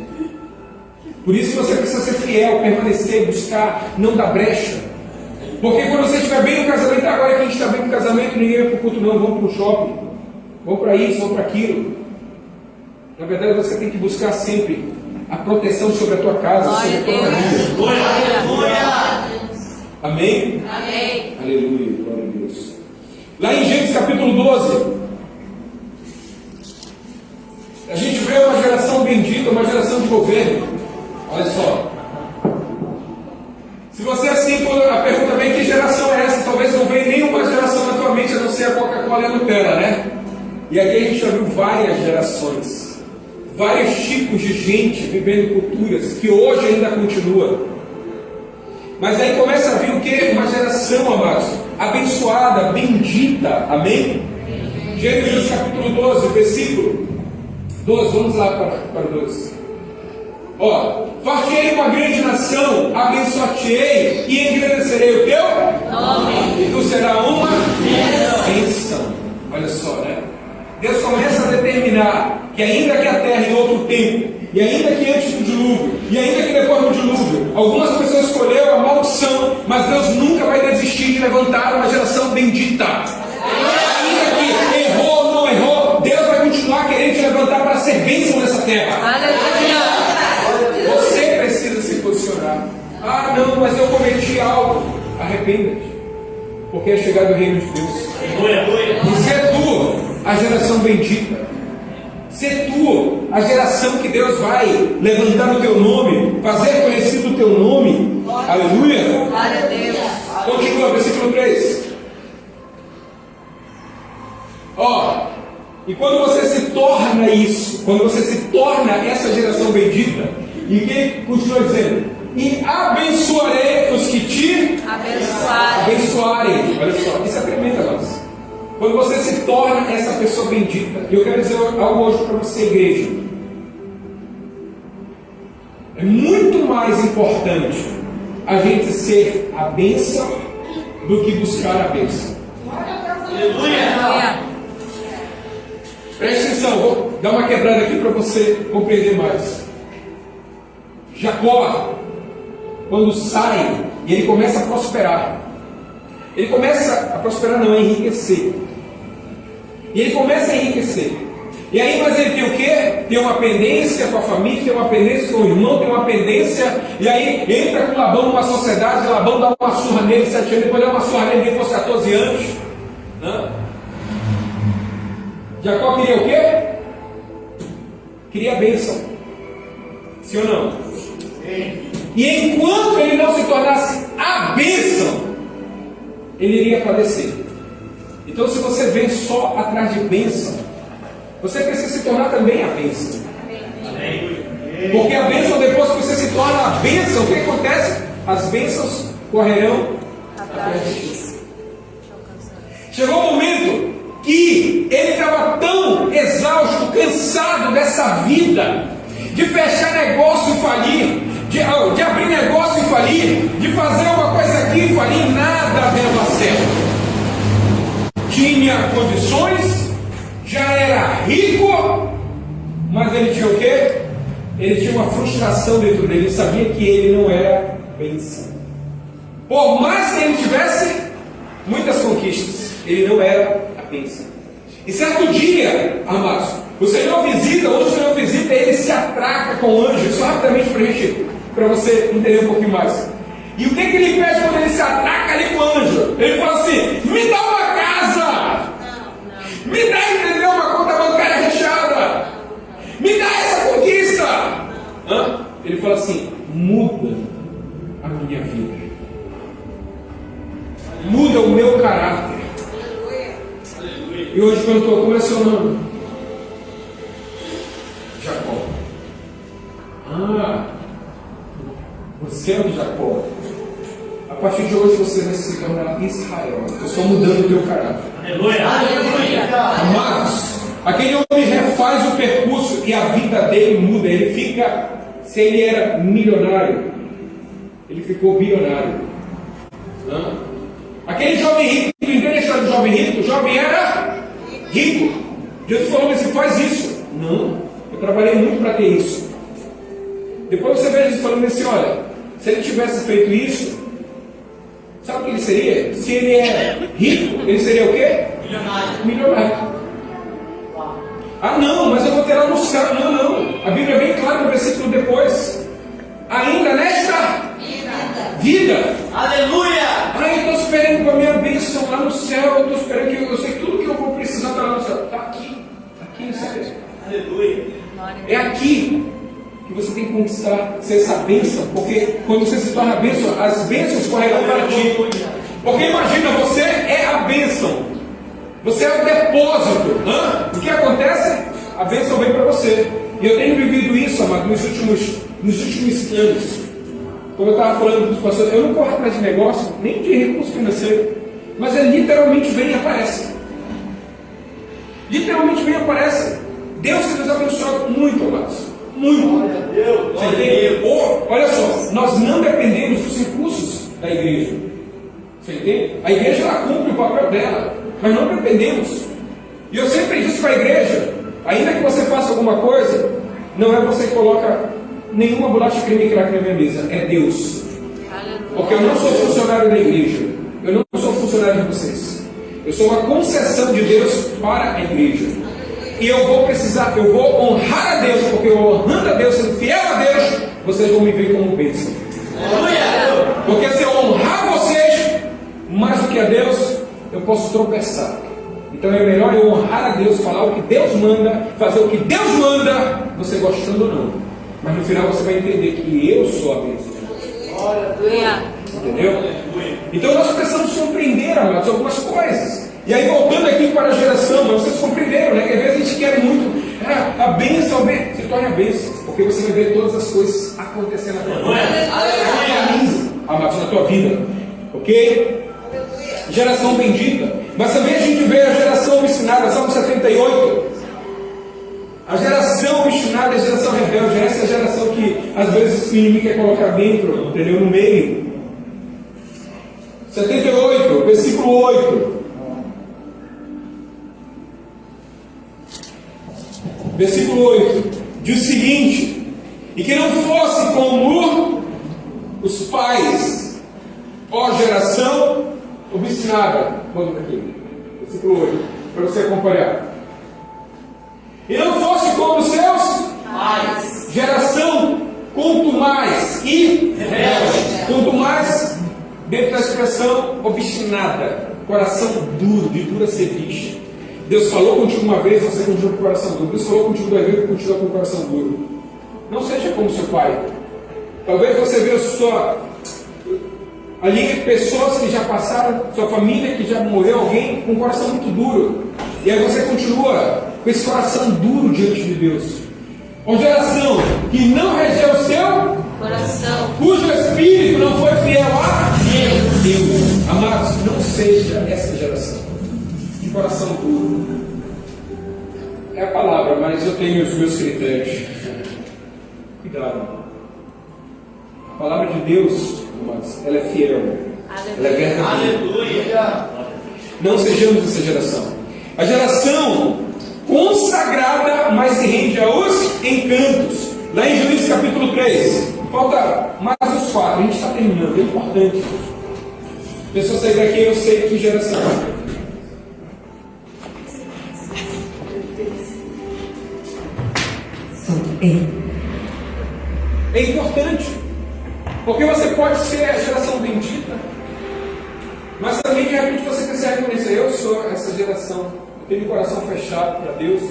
Por isso você precisa ser fiel, permanecer, buscar, não dar brecha. Porque quando você estiver bem no casamento, agora que a gente está bem no casamento, ninguém vai para o culto não, vamos para o shopping, vamos para isso, vamos para aquilo. Na verdade você tem que buscar sempre a proteção sobre a tua casa, sobre a tua família. Aleluia! Amém? Amém. Aleluia, glória a Deus. Lá em Gênesis capítulo 12, a gente vê uma geração bendita, uma geração de governo. Olha só. Se você assim, quando a pergunta vem, que geração é essa? Talvez não venha nenhuma geração na tua mente, a não ser a Coca-Cola e a Nutella, né? E aqui a gente já viu várias gerações, vários tipos de gente vivendo culturas que hoje ainda continua. Mas aí começa a vir o que? Uma geração, amados, abençoada, bendita. Amém? Gênesis capítulo 12, versículo 12. Vamos lá para o 12. Ó, fartei uma grande nação, abençoar-te-ei e engrandecerei o teu nome. E tu será uma bênção. Olha só, né? Deus começa a determinar que ainda que a terra em outro tempo, e ainda que antes do dilúvio, e ainda que depois do dilúvio, algumas pessoas escolheram a maldição, mas Deus nunca vai desistir de levantar uma geração bendita. Ainda que errou ou não errou, Deus vai continuar querendo te levantar para ser bênção nessa terra. Você precisa se posicionar. Ah, não, mas eu cometi algo. Arrependa-te, porque é chegado o reino de Deus. E ser tu a geração bendita. Ser tu a geração que Deus vai levantar o teu nome, fazer conhecido o teu nome. Aleluia. Glória a Deus. Continua, versículo 3. Ó, e quando você se torna isso, quando você se torna essa geração bendita, e quem continua dizendo? E abençoarei os que te abençoarem. Olha só, isso é tremendo, amados. quando você se torna essa pessoa bendita, e eu quero dizer algo hoje para você, igreja, é muito mais importante a gente ser a bênção do que buscar a bênção. Aleluia. Preste atenção, vou dar uma quebrada aqui para você compreender mais. Jacó, quando sai e ele começa a prosperar, ele começa a prosperar, não, a enriquecer. E ele começa a enriquecer. E aí, mas ele tem o quê? Tem uma pendência com a família, tem uma pendência com o irmão, tem uma pendência. E aí entra com Labão numa sociedade, Labão dá uma surra nele, 7 anos, depois dá uma surra nele depois de 14 anos. Jacó queria o quê? Queria a bênção. Sim ou não? Sim. E enquanto ele não se tornasse a bênção, ele iria padecer. Então, se você vem só atrás de bênção, você precisa se tornar também a bênção. Porque a bênção, depois que você se torna a bênção, o que acontece? As bênçãos correrão atrás de ti. Chegou o momento que ele estava tão exausto, cansado dessa vida, de fechar negócio e falir, de abrir negócio e falir, de fazer uma coisa aqui e falir, nada dava certo. Tinha condições, já era rico, mas ele tinha o quê? Ele tinha uma frustração dentro dele, ele sabia que ele não era bênção. Por mais que ele tivesse muitas conquistas, ele não era a bênção. E certo dia, amados, o Senhor visita, onde o Senhor visita, ele se atraca com o anjo. Isso rapidamente para você entender um pouquinho mais. E o que ele pede quando ele se atraca ali com o anjo? Ele fala assim: me dá uma casa, me dá, entendeu, uma conta bancária recheada, me dá essa conquista. Ele fala assim: muda a minha vida, muda o meu caráter. E hoje, quando eu estou colecionando Jacó, você é o Jacó. A partir de hoje você vai se tornar Israel. Eu estou mudando o teu caráter. Aleluia. Amados, aquele homem refaz o percurso e a vida dele muda. Ele fica, se ele era milionário, ele ficou bilionário. Aquele jovem rico, entende a história do jovem rico? O jovem era rico. Jesus falou assim: faz isso. Não, eu trabalhei muito para ter isso. Depois você vê Jesus falando assim: olha, se ele tivesse feito isso, sabe o que ele seria? Se ele é rico, ele seria o quê? Milionário. Não, mas eu vou ter lá no céu. Não. A Bíblia é bem clara no versículo depois. Ainda nesta vida. Aleluia. Eu estou esperando a minha bênção lá no céu. Eu estou esperando que eu sei tudo que eu vou precisar está lá no céu. Está aqui nessa bênção. Aleluia. É aqui que você tem que conquistar ser essa bênção, porque quando você se torna a bênção, as bênçãos correrão para ti. Porque imagina, você é a bênção, você é o depósito. O que acontece? A bênção vem para você. E eu tenho vivido isso, amado, nos últimos anos. Como eu estava falando para os pastores, eu não corro atrás de negócio, nem de recurso financeiro, mas literalmente vem e aparece. Literalmente vem e aparece. Deus tem nos abençoado muito, amados. Muito. Você entende? Olha só, nós não dependemos dos recursos da igreja. Você entende? A igreja ela cumpre o papel dela, mas não dependemos. E eu sempre disse para a igreja: ainda que você faça alguma coisa, não é você que coloca nenhuma bolacha creme crack na minha mesa, é Deus. Porque eu não sou funcionário da igreja, eu não sou funcionário de vocês. Eu sou uma concessão de Deus para a igreja. E eu vou honrar a Deus, porque eu honrando a Deus, sendo fiel a Deus, vocês vão me ver como bênção. Porque se eu honrar vocês mais do que a Deus, eu posso tropeçar. Então é melhor eu honrar a Deus, falar o que Deus manda, fazer o que Deus manda, você gostando ou não. Mas no final você vai entender que eu sou a bênção. Entendeu? Então nós precisamos compreender, amados, algumas coisas. E aí voltando aqui para a geração, vocês compreenderam, né? Que às vezes a gente quer muito a bênção, se torna a bênção, porque você vai ver todas as coisas acontecendo na tua vida, amados, na tua vida, ok? Geração bendita. Mas também a gente vê a geração geração rebelde, essa é a geração que às vezes o inimigo quer colocar dentro, entendeu? No meio. 78, versículo 8. Versículo 8 diz o seguinte: e que não fosse como os pais, ó geração obstinada. Vamos aqui, versículo 8, para você acompanhar. E não fosse como os seus Pais. geração contumaz e Rebelde. quanto mais dentro da expressão obstinada, coração duro, de dura cerviz. Deus falou contigo uma vez, você continua com o coração duro. Deus falou contigo duas vezes, continua com o coração duro. Não seja como seu pai. Talvez você veja ali pessoas que já passaram, sua família que já morreu, alguém com um coração muito duro. E aí você continua com esse coração duro diante de Deus. Uma geração que não regeu o seu Coração. cujo espírito não foi fiel a Deus. Amados, não seja essa geração de coração duro. É a palavra, mas eu tenho os meus critérios. Cuidado. A palavra de Deus, amados, ela é fiel. Ela é verdadeira. Aleluia. Não sejamos essa geração. A geração consagrada, mas se rende aos encantos. Lá em Juízes capítulo 3. Falta mais uns 4. A gente está terminando. É importante. A pessoa sair daqui, eu sei que geração. É importante. Porque você pode ser a geração bendita. Mas também de repente você precisa reconhecer, eu sou essa geração. Eu tenho o coração fechado para Deus.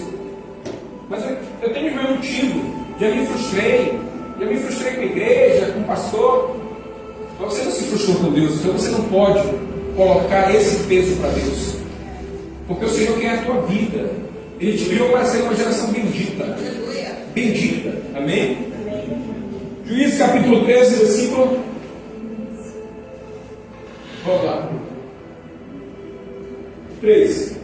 Mas eu tenho meu motivo. Já me frustrei com a igreja, com o pastor. Mas você não se frustrou com Deus, então você não pode colocar esse peso para Deus. Porque o Senhor quer a tua vida. Ele te criou para ser uma geração bendita. Bendita. Amém? Juízes capítulo 13, versículo. Vamos lá. 3.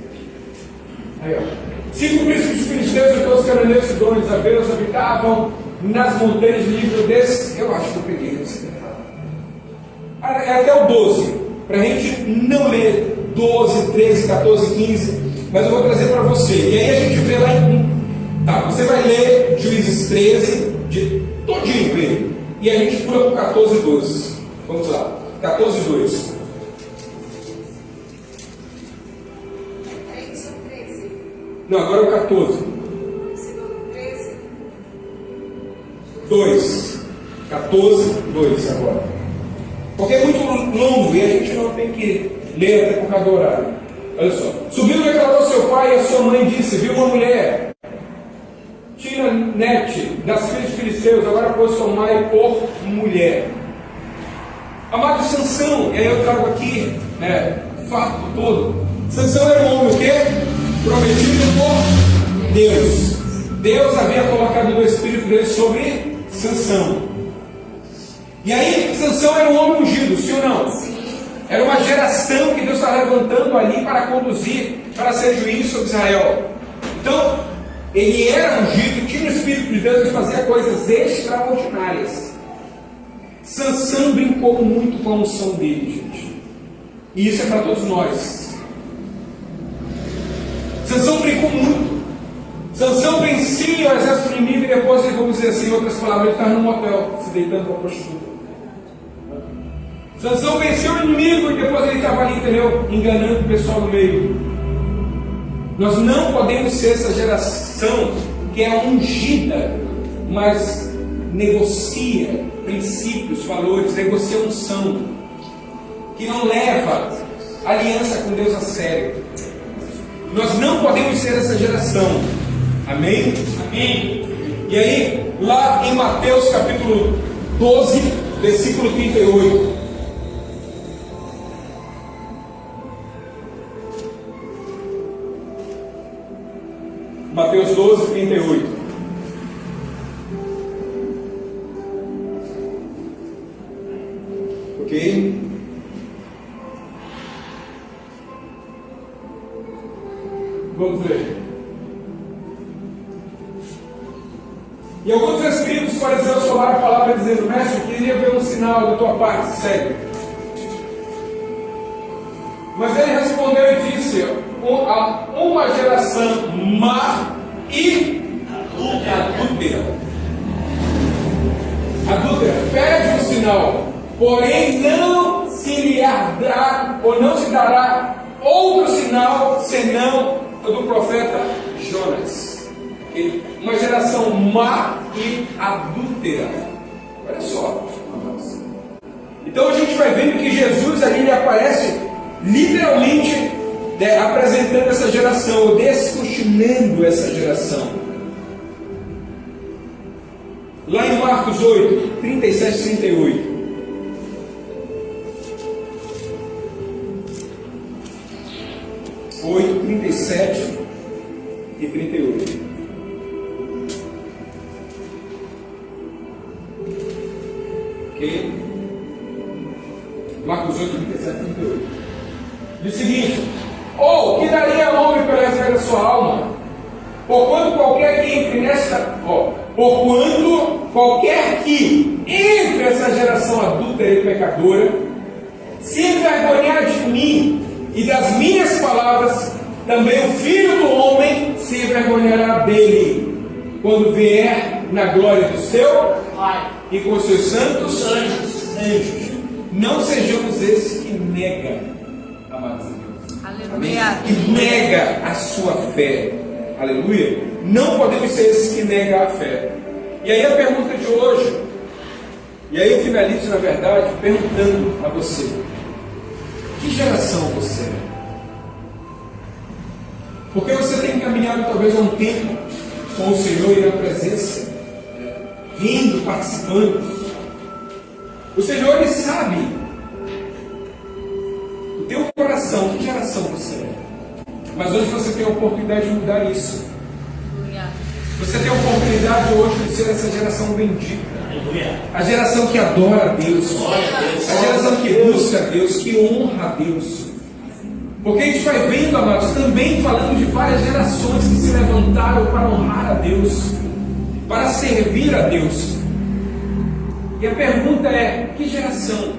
Aí, ó. 5 príncipes filisteus e todos os cananeus, sidônios e aveus habitavam nas montanhas de nível desse. Eu acho que eu peguei, não sei errado. É até o 12. Para a gente não ler 12, 13, 14, 15. Mas eu vou trazer para você. E aí a gente vê lá em. Tá, você vai ler Juízes 13, todinho ele. E a gente pula para 14 e 12. Vamos lá. 14 e 2. Não, agora é o 14. 2. 14, 2 agora. Porque é muito longo e a gente não tem que ler até por causa do horário. Olha só. Subiu e declarou seu pai e a sua mãe disse: viu uma mulher, Tinanete, das filhas de filisteus, agora pôs sua mãe por mulher. Amado Sansão, e aí eu trago aqui, o fato todo. Sansão era um homem o quê? Prometido por Deus. Deus havia colocado no espírito dele sobre Sansão. E aí, Sansão era um homem ungido, sim ou não? Sim. Era uma geração que Deus está levantando ali para conduzir, para ser juiz sobre Israel. Então, ele era ungido, tinha o espírito de Deus e fazia coisas extraordinárias. Sansão brincou muito com a unção dele, gente. E isso é para todos nós. Sansão brincou muito. Sansão vencia o exército inimigo e depois, vamos dizer assim, em outras palavras, ele estava num motel, se deitando com a prostituta. Sansão venceu o inimigo e depois ele estava ali, entendeu? Enganando o pessoal no meio. Nós não podemos ser essa geração que é ungida, mas negocia princípios, valores, negocia unção, que não leva aliança com Deus a sério. Nós não podemos ser essa geração. Amém? Amém. E aí, lá em Mateus capítulo 12, versículo 38. Mateus 12, 38. Ok? Vamos ver. E alguns escribas fariseus falaram a palavra dizendo: mestre, eu queria ver um sinal da tua parte, segue. Mas ele respondeu e disse: uma geração má e adúltera pede um sinal, porém não se lhe dará, ou não se dará outro sinal senão o do profeta Jonas. Okay? Uma geração má e adúltera. Olha só. Então a gente vai vendo que Jesus ali ele aparece literalmente apresentando essa geração, descortinando essa geração. Lá em Marcos 8, 37 e 38. Oito, 37 e 38. Ok? Marcos 8, 37 e 38. Diz o seguinte: ou que daria a homem pela resgate da sua alma? Porquanto qualquer que entre essa geração adúltera e pecadora se envergonhar de mim e das minhas palavras, também o Filho do Homem se envergonhará dele, quando vier na glória do seu Pai e com os seus santos anjos. Não sejamos esses que negam, amados irmãos. Aleluia. Que nega a sua fé. Aleluia. Não podemos ser esses que negam a fé. E aí a pergunta de hoje, e aí eu finalizo na verdade perguntando a você: que geração você é? Porque você tem caminhado talvez há um tempo com o Senhor e na presença, vindo, participando. O Senhor ele sabe o teu coração, que geração você é. Mas hoje você tem a oportunidade de mudar isso. Você tem a oportunidade hoje de ser essa geração bendita. A geração que adora a Deus. A geração que busca a Deus, que honra a Deus. Porque a gente vai vendo, amados, também falando de várias gerações que se levantaram para honrar a Deus, para servir a Deus. E a pergunta é: que geração?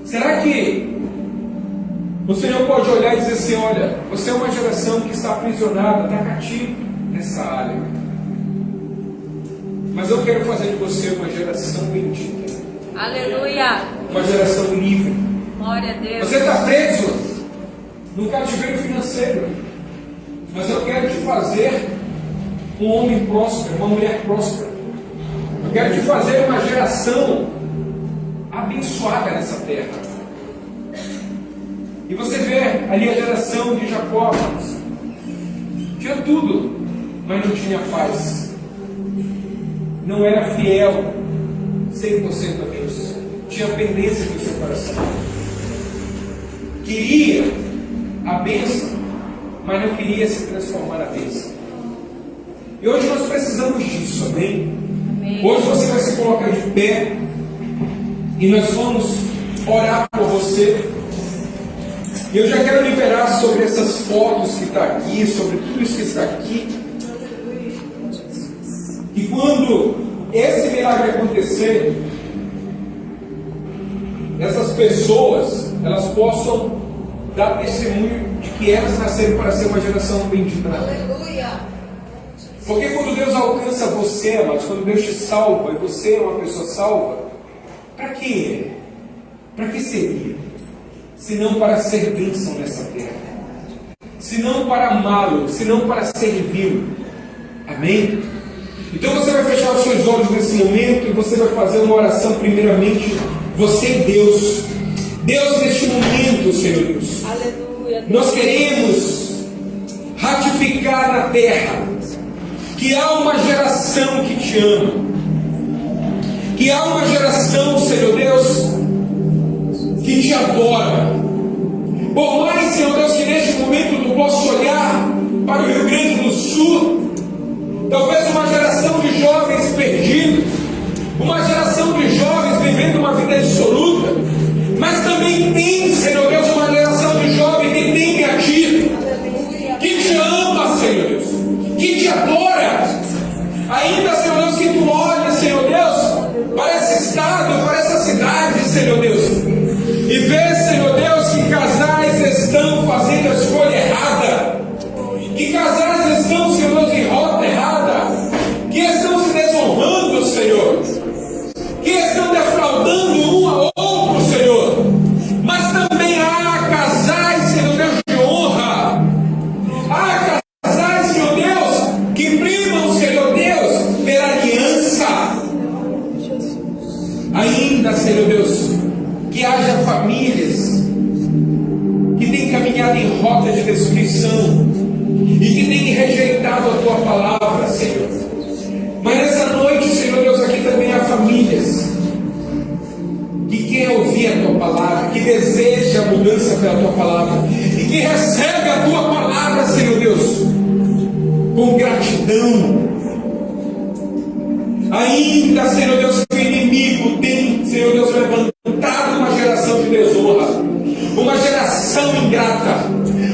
Será que o Senhor pode olhar e dizer assim: olha, você é uma geração que está aprisionada, está cativa nessa área, mas eu quero fazer de você uma geração bendita. Aleluia. Uma geração livre. Glória a Deus. Você está preso no cativeiro financeiro, mas eu quero te fazer um homem próspero, uma mulher próspera. Eu quero te fazer uma geração abençoada nessa terra. E você vê ali a geração de Jacó, tinha tudo, mas não tinha paz. Não era fiel 100% a Deus. Tinha pendência no seu coração. Queria a bênção, mas não queria se transformar na bênção. E hoje nós precisamos disso, amém? Hoje você vai se colocar de pé e nós vamos orar por você. E eu já quero liberar sobre essas fotos que estão aqui, sobre tudo isso que está aqui. E quando esse milagre acontecer, essas pessoas, elas possam dar testemunho de que elas nasceram para ser uma geração bendita. Aleluia. Porque quando Deus alcança você, amados, quando Deus te salva, e você é uma pessoa salva, para quê? Para que seria? Se não para ser bênção nessa terra, se não para amá-lo, se não para servi-lo. Amém? Então você vai fechar os seus olhos nesse momento e você vai fazer uma oração primeiramente, você e Deus. Deus, neste momento, Senhor Deus, Aleluia. nós queremos ratificar na terra que há uma geração que te ama, que há uma geração, Senhor Deus, que te adora. Por mais, Senhor Deus, que neste momento tu possa olhar para o Rio Grande do Sul, talvez uma geração de jovens perdidos, uma geração de jovens vivendo uma vida dissoluta, mas também tem, Senhor Deus, uma geração de jovens que teme a Ti, que te ama, Senhor Deus, que te adora, ainda escolha errada, que casais estão, Senhor Deus, em rota errada, que estão se desonrando, Senhor, que estão defraudando um ao outro, Senhor, mas também há casais, Senhor Deus, de honra, há casais, Senhor Deus, que primam, Senhor Deus, pela aliança. Ainda, Senhor Deus, que haja famílias que têm caminhado em rota de destruição e que têm rejeitado a Tua palavra, Senhor. Mas nessa noite, Senhor Deus, aqui também há famílias que querem ouvir a Tua palavra, que desejam a mudança pela Tua palavra e que recebem a Tua palavra, Senhor Deus, com gratidão. Ainda, Senhor Deus, que o inimigo tem, Senhor Deus, levantado uma geração de desonra, uma geração ingrata,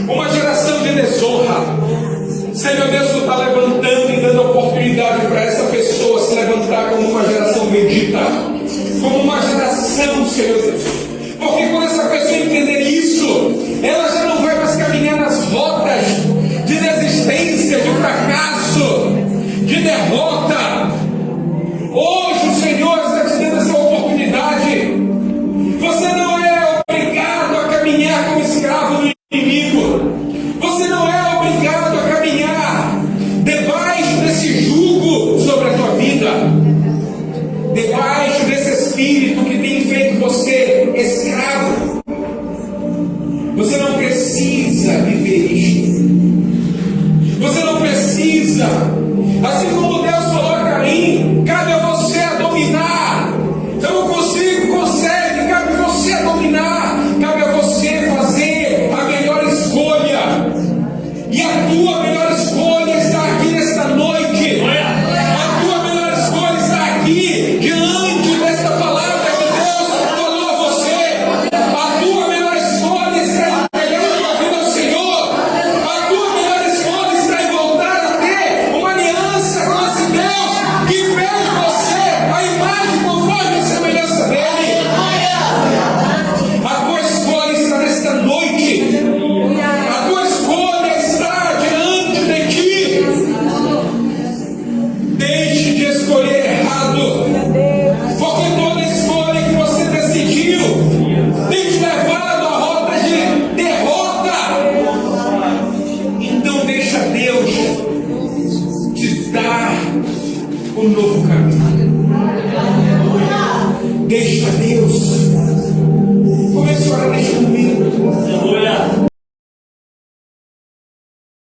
uma geração de desonra. Senhor Deus, Tu está levantando e dando oportunidade para essa pessoa se levantar como uma geração bendita, como uma geração, Senhor Deus. Porque quando essa pessoa entender isso, ela já não vai mais caminhar nas rotas de desistência, de fracasso, de derrota. Hoje o Senhor está te dando essa oportunidade. Você não é obrigado a caminhar como escravo do inimigo. Você não é obrigado a caminhar debaixo desse jugo sobre a tua vida, debaixo desse espírito que tem feito você escravo. Você não precisa viver isto. Você não precisa. Assim como Deus falou a Caim, cabe a você a dominar. Eu não consigo, consegue, cabe a você a dominar. Cabe a você fazer a melhor escolha. E a tua melhor escolha está aqui nesta noite. A tua melhor escolha está aqui diante desta palavra que Deus falou a você. A tua melhor escolha está em entregar a tua vida ao Senhor. A tua melhor escolha está em voltar a ter uma aliança com esse Deus que fez você a imagem conforme a semelhança dele. A tua escolha está nesta noite. A tua escolha está diante de ti. Deixe de escolher errado, porque toda escolha que você decidiu tem te levado a rota de derrota. Então deixa Deus te dar um novo caminho. Deixa Deus